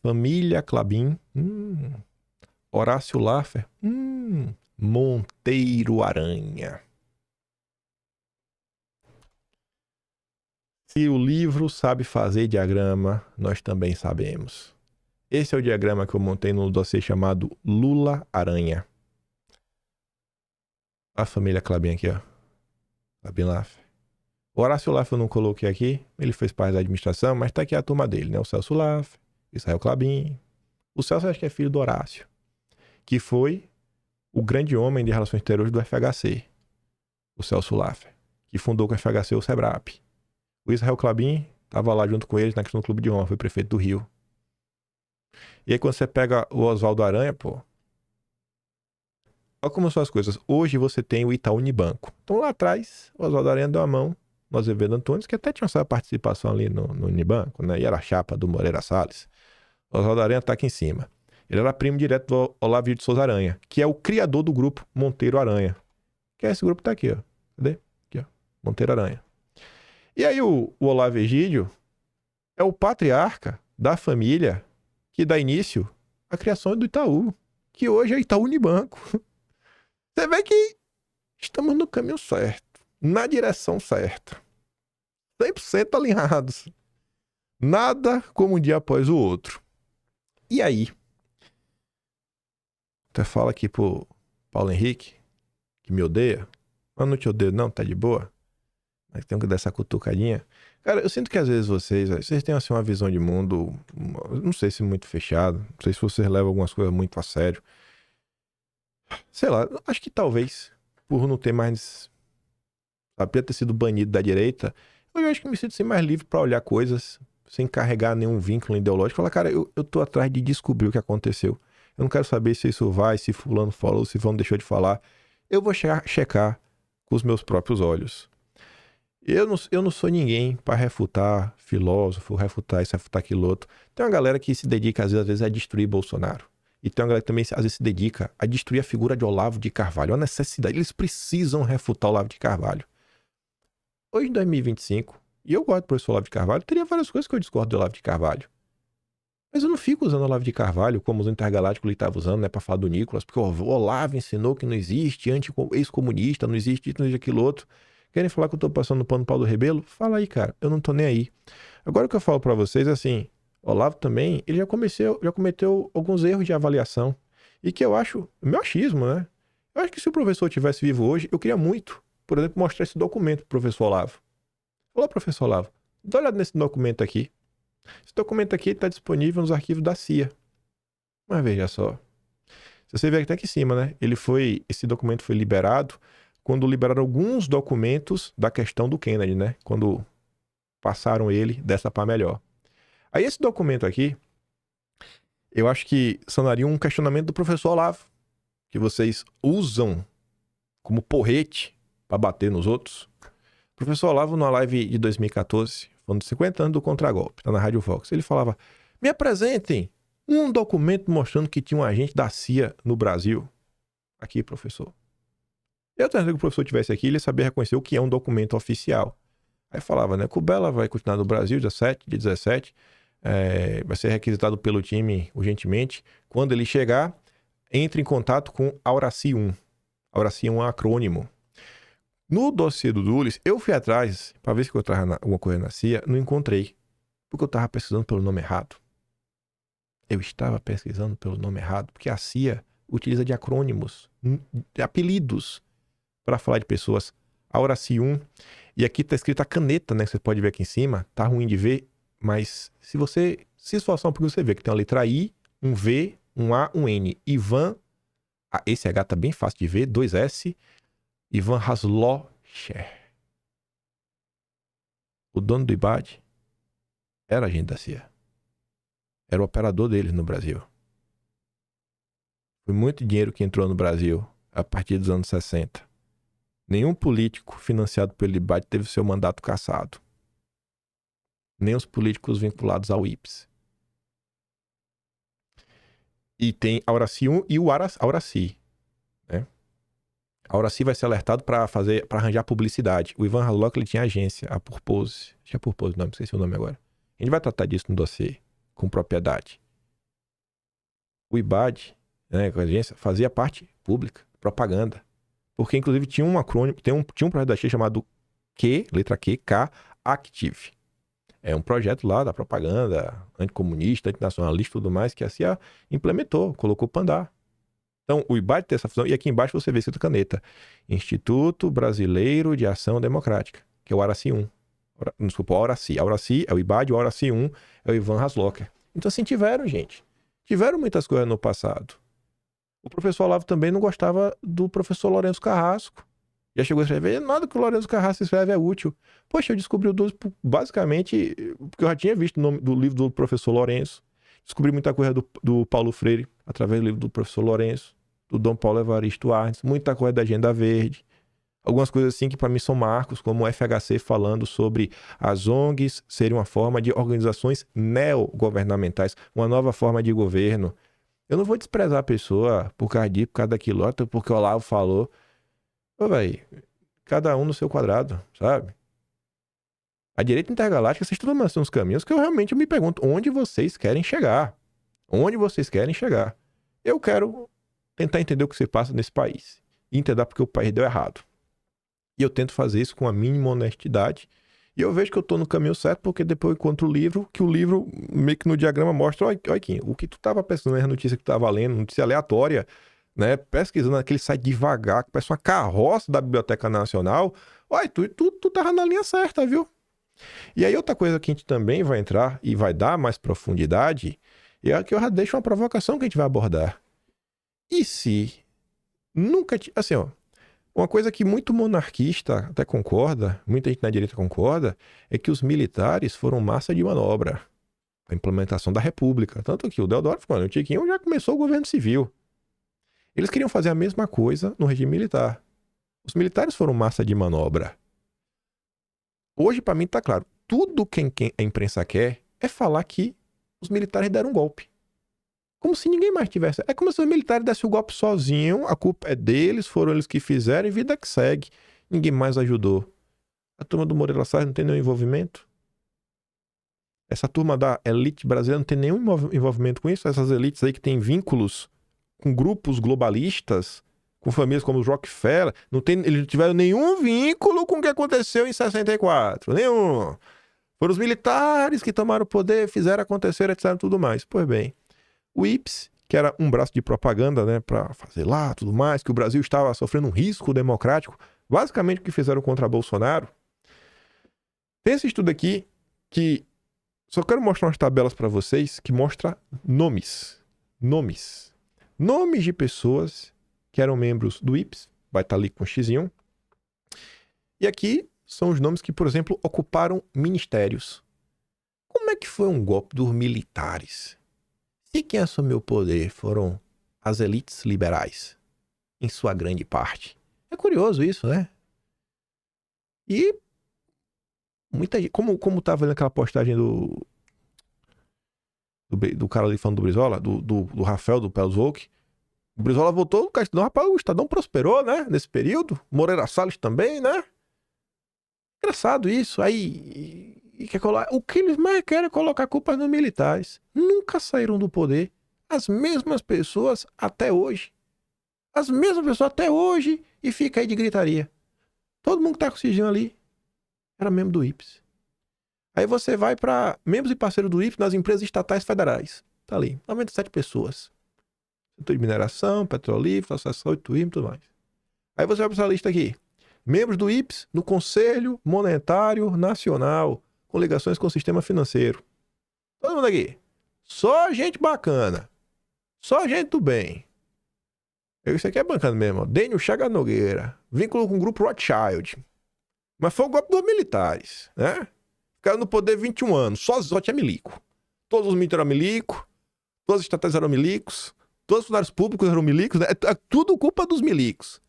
Família Klabin, Horácio Laffer, Monteiro Aranha. Se o livro sabe fazer diagrama, nós também sabemos. Esse é o diagrama que eu montei no dossiê chamado Lula Aranha. A família Klabin aqui, ó. Klabin Laffer. O Horácio Lafer eu não coloquei aqui, ele fez parte da administração, mas tá aqui a turma dele, né? O Celso Lafer, Israel Clabin. O Celso acho que é filho do Horácio, que foi o grande homem de relações exteriores do FHC, o Celso Lafer, que fundou com o FHC o SEBRAP. O Israel Clabin estava lá junto com eles na questão do Clube de Honra, foi prefeito do Rio. E aí quando você pega o Oswaldo Aranha, pô, olha como são as coisas. Hoje você tem o Itaú Unibanco. Então lá atrás, o Oswaldo Aranha deu a mão no Azevedo Antunes, que até tinha essa participação ali no Unibanco, né? E era a chapa do Moreira Salles. O Oswaldo Aranha tá aqui em cima. Ele era primo direto do Olavo de Souza Aranha, que é o criador do grupo Monteiro Aranha. Que é esse grupo que tá aqui, ó. Cadê? Aqui, ó. Monteiro Aranha. E aí o Olavo Egídio é o patriarca da família que dá início à criação do Itaú, que hoje é Itaú Unibanco. Você vê que estamos no caminho certo, na direção certa. 100% alinhados. Nada como um dia após o outro. E aí? Você fala aqui pro Paulo Henrique, que me odeia. Eu não te odeio não, tá de boa. Mas tem que dar essa cutucadinha. Cara, eu sinto que às vezes vocês têm assim uma visão de mundo, não sei se muito fechado, não sei se vocês levam algumas coisas muito a sério. Sei lá, acho que talvez, por não ter mais, sabia ter sido banido da direita, eu acho que me sinto assim mais livre pra olhar coisas sem carregar nenhum vínculo ideológico. Falar, cara, eu tô atrás de descobrir o que aconteceu. Eu não quero saber se isso vai, se fulano falou, se fulano deixou de falar. Eu vou checar com os meus próprios olhos. Eu não sou ninguém para refutar filósofo, refutar isso, refutar aquilo outro. Tem uma galera que se dedica, às vezes, a destruir Bolsonaro. E tem uma galera que também, às vezes, se dedica a destruir a figura de Olavo de Carvalho. A necessidade. Eles precisam refutar o Olavo de Carvalho. Hoje, em 2025, e eu gosto do professor Olavo de Carvalho, teria várias coisas que eu discordo do Olavo de Carvalho. Mas eu não fico usando o Olavo de Carvalho como os intergalácticos ele estava usando, né, para falar do Nicolas, porque o Olavo ensinou que não existe ex-comunista, não existe isso, não existe aquilo outro. Querem falar que eu tô passando pano no pau do Rebelo? Fala aí, cara. Eu não tô nem aí. Agora o que eu falo pra vocês é assim, Olavo também, ele já cometeu alguns erros de avaliação. E que eu acho, meu achismo, né? Eu acho que se o professor tivesse vivo hoje, eu queria muito, por exemplo, mostrar esse documento pro professor Olavo. Olá, professor Olavo, dá uma olhada nesse documento aqui. Esse documento aqui está disponível nos arquivos da CIA. Mas veja só. Se você ver até aqui em cima, né? Esse documento foi liberado quando liberaram alguns documentos da questão do Kennedy, né? Quando passaram ele dessa para melhor. Aí esse documento aqui, eu acho que sanaria um questionamento do professor Olavo, que vocês usam como porrete para bater nos outros. O professor Olavo, numa live de 2014, falando de 50 anos do contragolpe, tá na Rádio Vox, ele falava, me apresentem um documento mostrando que tinha um agente da CIA no Brasil. Aqui, professor. Eu tenho que o professor tivesse aqui, ele sabia reconhecer o que é um documento oficial. Aí falava, né? Cubela vai continuar no Brasil, dia 17, vai ser requisitado pelo time urgentemente. Quando ele chegar, entre em contato com Auraci 1. Auraci 1 é um acrônimo. No dossiê do Dulles, eu fui atrás para ver se eu encontrava alguma coisa na CIA, não encontrei. Porque eu estava pesquisando pelo nome errado. Eu estava pesquisando pelo nome errado, porque a CIA utiliza de acrônimos, de apelidos, para falar de pessoas. Auraci 1, e aqui tá escrito a caneta, né? Você pode ver aqui em cima, tá ruim de ver, mas se você se esforçar um pouquinho, você vê que tem uma letra I, um V, um A, um N. Ivan, esse H tá bem fácil de ver, 2 S, Ivan Haslocher. O dono do IBAD era agente da CIA. Era o operador deles no Brasil. Foi muito dinheiro que entrou no Brasil a partir dos anos 60. Nenhum político financiado pelo IBAD teve seu mandato cassado. Nem os políticos vinculados ao IPS. E tem a Auraci 1 e o Auraci. Né? A Auraci vai ser alertado para arranjar publicidade. O Ivan Haslocher, ele tinha agência, a Purpose. Tinha Purpose o nome, esqueci o nome agora. A gente vai tratar disso no dossiê, com propriedade. O IBAD, né, com a agência, fazia parte pública, propaganda. Porque, inclusive, tinha um acrônimo, tinha um projeto da CIA chamado letra Q, Active. É um projeto lá da propaganda anticomunista, antinacionalista e tudo mais, que a CIA implementou, colocou para andar. Então, o IBAD tem essa função, e aqui embaixo você vê escrito caneta. Instituto Brasileiro de Ação Democrática. que é o Araci 1. Desculpa, o Auraci. A Auraci é o Ibad, o Auraci 1 é o Ivan Haslocker. Então, assim, tiveram, gente. Tiveram muitas coisas no passado. O professor Olavo também não gostava do professor Lourenço Carrasco. Já chegou a escrever, nada que o Lourenço Carrasco escreve é útil. Poxa, eu descobri o Dulles basicamente porque eu já tinha visto o nome do livro do professor Lourenço. Descobri muita coisa do Paulo Freire, através do livro do professor Lourenço, do Dom Paulo Evaristo Arnes, muita coisa da Agenda Verde. Algumas coisas assim que para mim são marcos, como o FHC falando sobre as ONGs serem uma forma de organizações neogovernamentais, uma nova forma de governo. Eu não vou desprezar a pessoa por causa disso, por causa daquilo, porque o Olavo falou. Ô, velho, cada um no seu quadrado, sabe? A direita intergaláctica, vocês estão mandando uns caminhos que eu realmente me pergunto, onde vocês querem chegar? Onde vocês querem chegar? Eu quero tentar entender o que se passa nesse país. E entender porque o país deu errado. E eu tento fazer isso com a mínima honestidade. E eu vejo que eu tô no caminho certo, porque depois eu encontro o livro, que o livro meio que no diagrama mostra, olha aqui, o que tu tava pesquisando, a notícia que tu tava lendo, notícia aleatória, né, pesquisando naquele site devagar, que parece uma carroça da Biblioteca Nacional, olha, tu tava na linha certa, viu? E aí outra coisa que a gente também vai entrar e vai dar mais profundidade, é que eu já deixo uma provocação que a gente vai abordar. E se nunca... Assim, ó, uma coisa que muito monarquista até concorda, muita gente na direita concorda, é que os militares foram massa de manobra para a implementação da República. Tanto que o Deodoro ficou, o Tiquinho já começou o governo civil. Eles queriam fazer a mesma coisa no regime militar. Os militares foram massa de manobra. Hoje, para mim, tá claro. Tudo que a imprensa quer é falar que os militares deram um golpe. Como se ninguém mais tivesse. É como se os militares dessem o golpe sozinho, a culpa é deles, foram eles que fizeram e vida que segue. Ninguém mais ajudou. A turma do Moreira Salles não tem nenhum envolvimento. Essa turma da elite brasileira não tem nenhum envolvimento com isso. Essas elites aí que têm vínculos com grupos globalistas, com famílias como os Rockefeller, eles não tiveram nenhum vínculo com o que aconteceu em 64. Nenhum. Foram os militares que tomaram o poder, fizeram acontecer, etc. Tudo mais. Pois bem, o IPES, que era um braço de propaganda, né, para fazer lá tudo mais, que o Brasil estava sofrendo um risco democrático, basicamente o que fizeram contra Bolsonaro. Tem esse estudo aqui que só quero mostrar umas tabelas para vocês que mostra nomes de pessoas que eram membros do IPES, vai estar ali com X1. E aqui são os nomes que, por exemplo, ocuparam ministérios. Como é que foi um golpe dos militares? E quem assumiu o poder foram as elites liberais, em sua grande parte. É curioso isso, né? E muita gente, como tava vendo aquela postagem do cara ali falando do Brizola, do Rafael, do Pelzolk, o Brizola voltou, rapaz, o Estadão prosperou, né? Nesse período. Moreira Salles também, né? Engraçado isso. Aí, o que eles mais querem é colocar a culpa nos militares. Nunca saíram do poder. As mesmas pessoas até hoje. As mesmas pessoas até hoje e fica aí de gritaria. Todo mundo que tá com o sigilo ali era membro do IPES. Aí você vai para membros e parceiros do IPES nas empresas estatais federais. Tá ali, 97 pessoas. Setor de mineração, petrolífero, associação de turismo e tudo mais. Aí você vai para essa lista aqui. Membros do IPES no Conselho Monetário Nacional, com ligações com o sistema financeiro. Todo mundo aqui. Só gente bacana. Só gente do bem. Isso aqui é bacana mesmo. Ó. Dênio Chagas Nogueira. Vínculo com o grupo Rothschild. Mas foi o golpe dos militares, né? Ficaram no poder 21 anos. Só tinha milico. Todos os militares eram milico. Todos os estatais eram milicos. Todos os funcionários públicos eram milicos. Né? É tudo culpa dos milicos.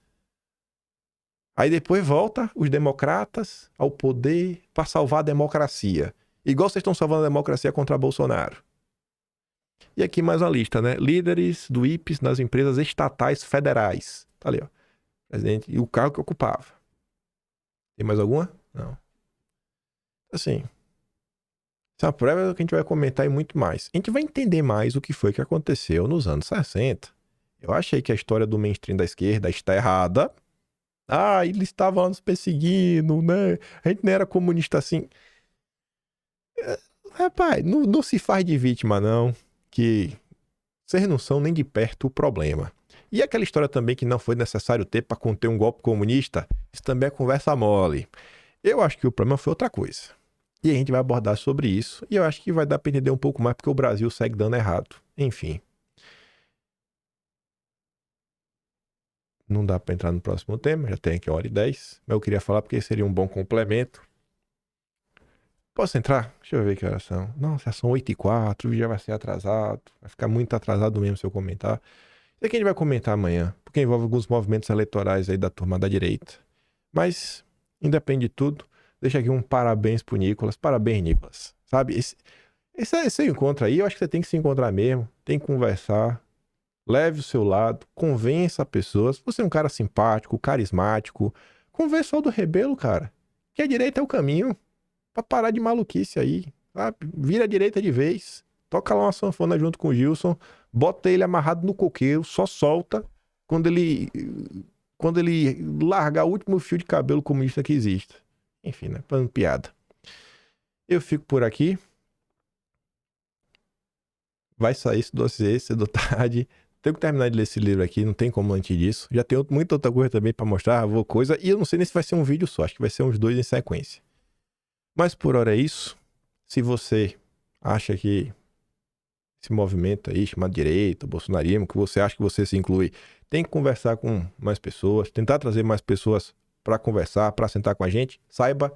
Aí depois volta os democratas ao poder para salvar a democracia. Igual vocês estão salvando a democracia contra Bolsonaro. E aqui mais uma lista, né? Líderes do IPES nas empresas estatais federais. Tá ali, ó. Presidente e o cargo que ocupava. Tem mais alguma? Não. Assim, essa prova que a gente vai comentar e muito mais. A gente vai entender mais o que foi que aconteceu nos anos 60. Eu achei que a história do mainstream da esquerda está errada. Ah, eles estavam nos perseguindo, né? A gente não era comunista assim. Rapaz, não se faz de vítima, não. Que vocês não são nem de perto o problema. E aquela história também que não foi necessário ter para conter um golpe comunista, isso também é conversa mole. Eu acho que o problema foi outra coisa. E a gente vai abordar sobre isso. E eu acho que vai dar para entender um pouco mais porque o Brasil segue dando errado. Enfim. Não dá para entrar no próximo tema. Já tem aqui 1h10. Mas eu queria falar porque seria um bom complemento. Posso entrar? Deixa eu ver que horas são. Nossa, são 8h04. O vídeo já vai ser atrasado. Vai ficar muito atrasado mesmo se eu comentar. Isso aqui a gente vai comentar amanhã. Porque envolve alguns movimentos eleitorais aí da turma da direita. Mas, independe de tudo, deixa aqui um parabéns pro Nicolas. Parabéns, Nicolas. Sabe, esse encontro aí, eu acho que você tem que se encontrar mesmo. Tem que conversar. Leve o seu lado. Convença a pessoa. Se você é um cara simpático, carismático, conversa só do Rebelo, cara. Que a direita é o caminho. Pra parar de maluquice aí. Sabe? Vira a direita de vez. Toca lá uma sanfona junto com o Gilson. Bota ele amarrado no coqueiro. Só solta quando ele largar o último fio de cabelo comunista que existe. Enfim, né? Fazendo piada. Eu fico por aqui. Vai sair esse dossiê cedo ou tarde. Tenho que terminar de ler esse livro aqui, não tem como antes disso. Já tem muita outra coisa também pra mostrar, coisa. E eu não sei nem se vai ser um vídeo só, acho que vai ser uns 2 em sequência. Mas por hora é isso. Se você acha que esse movimento aí, chamado direita, bolsonarismo, que você acha que você se inclui, tem que conversar com mais pessoas, tentar trazer mais pessoas para conversar, para sentar com a gente, saiba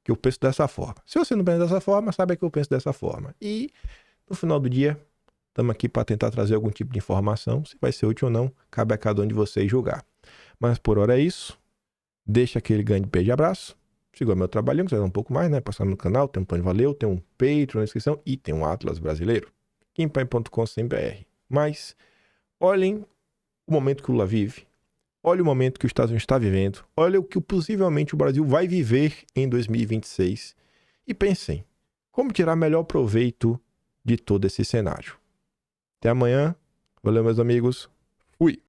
que eu penso dessa forma. Se você não pensa dessa forma, saiba que eu penso dessa forma. E no final do dia, estamos aqui para tentar trazer algum tipo de informação, se vai ser útil ou não, cabe a cada um de vocês julgar. Mas por hora é isso. Deixa aquele grande beijo e abraço. Siga o meu trabalhinho, quiser um pouco mais, né? Passar no canal, tem um Plano Valeu, tem um Patreon na descrição e tem um Atlas brasileiro. Kimpai.com.br. Mas olhem o momento que o Lula vive. Olhem o momento que os Estados Unidos está vivendo. Olhem o que possivelmente o Brasil vai viver em 2026. E pensem, como tirar melhor proveito de todo esse cenário. Até amanhã. Valeu, meus amigos. Fui.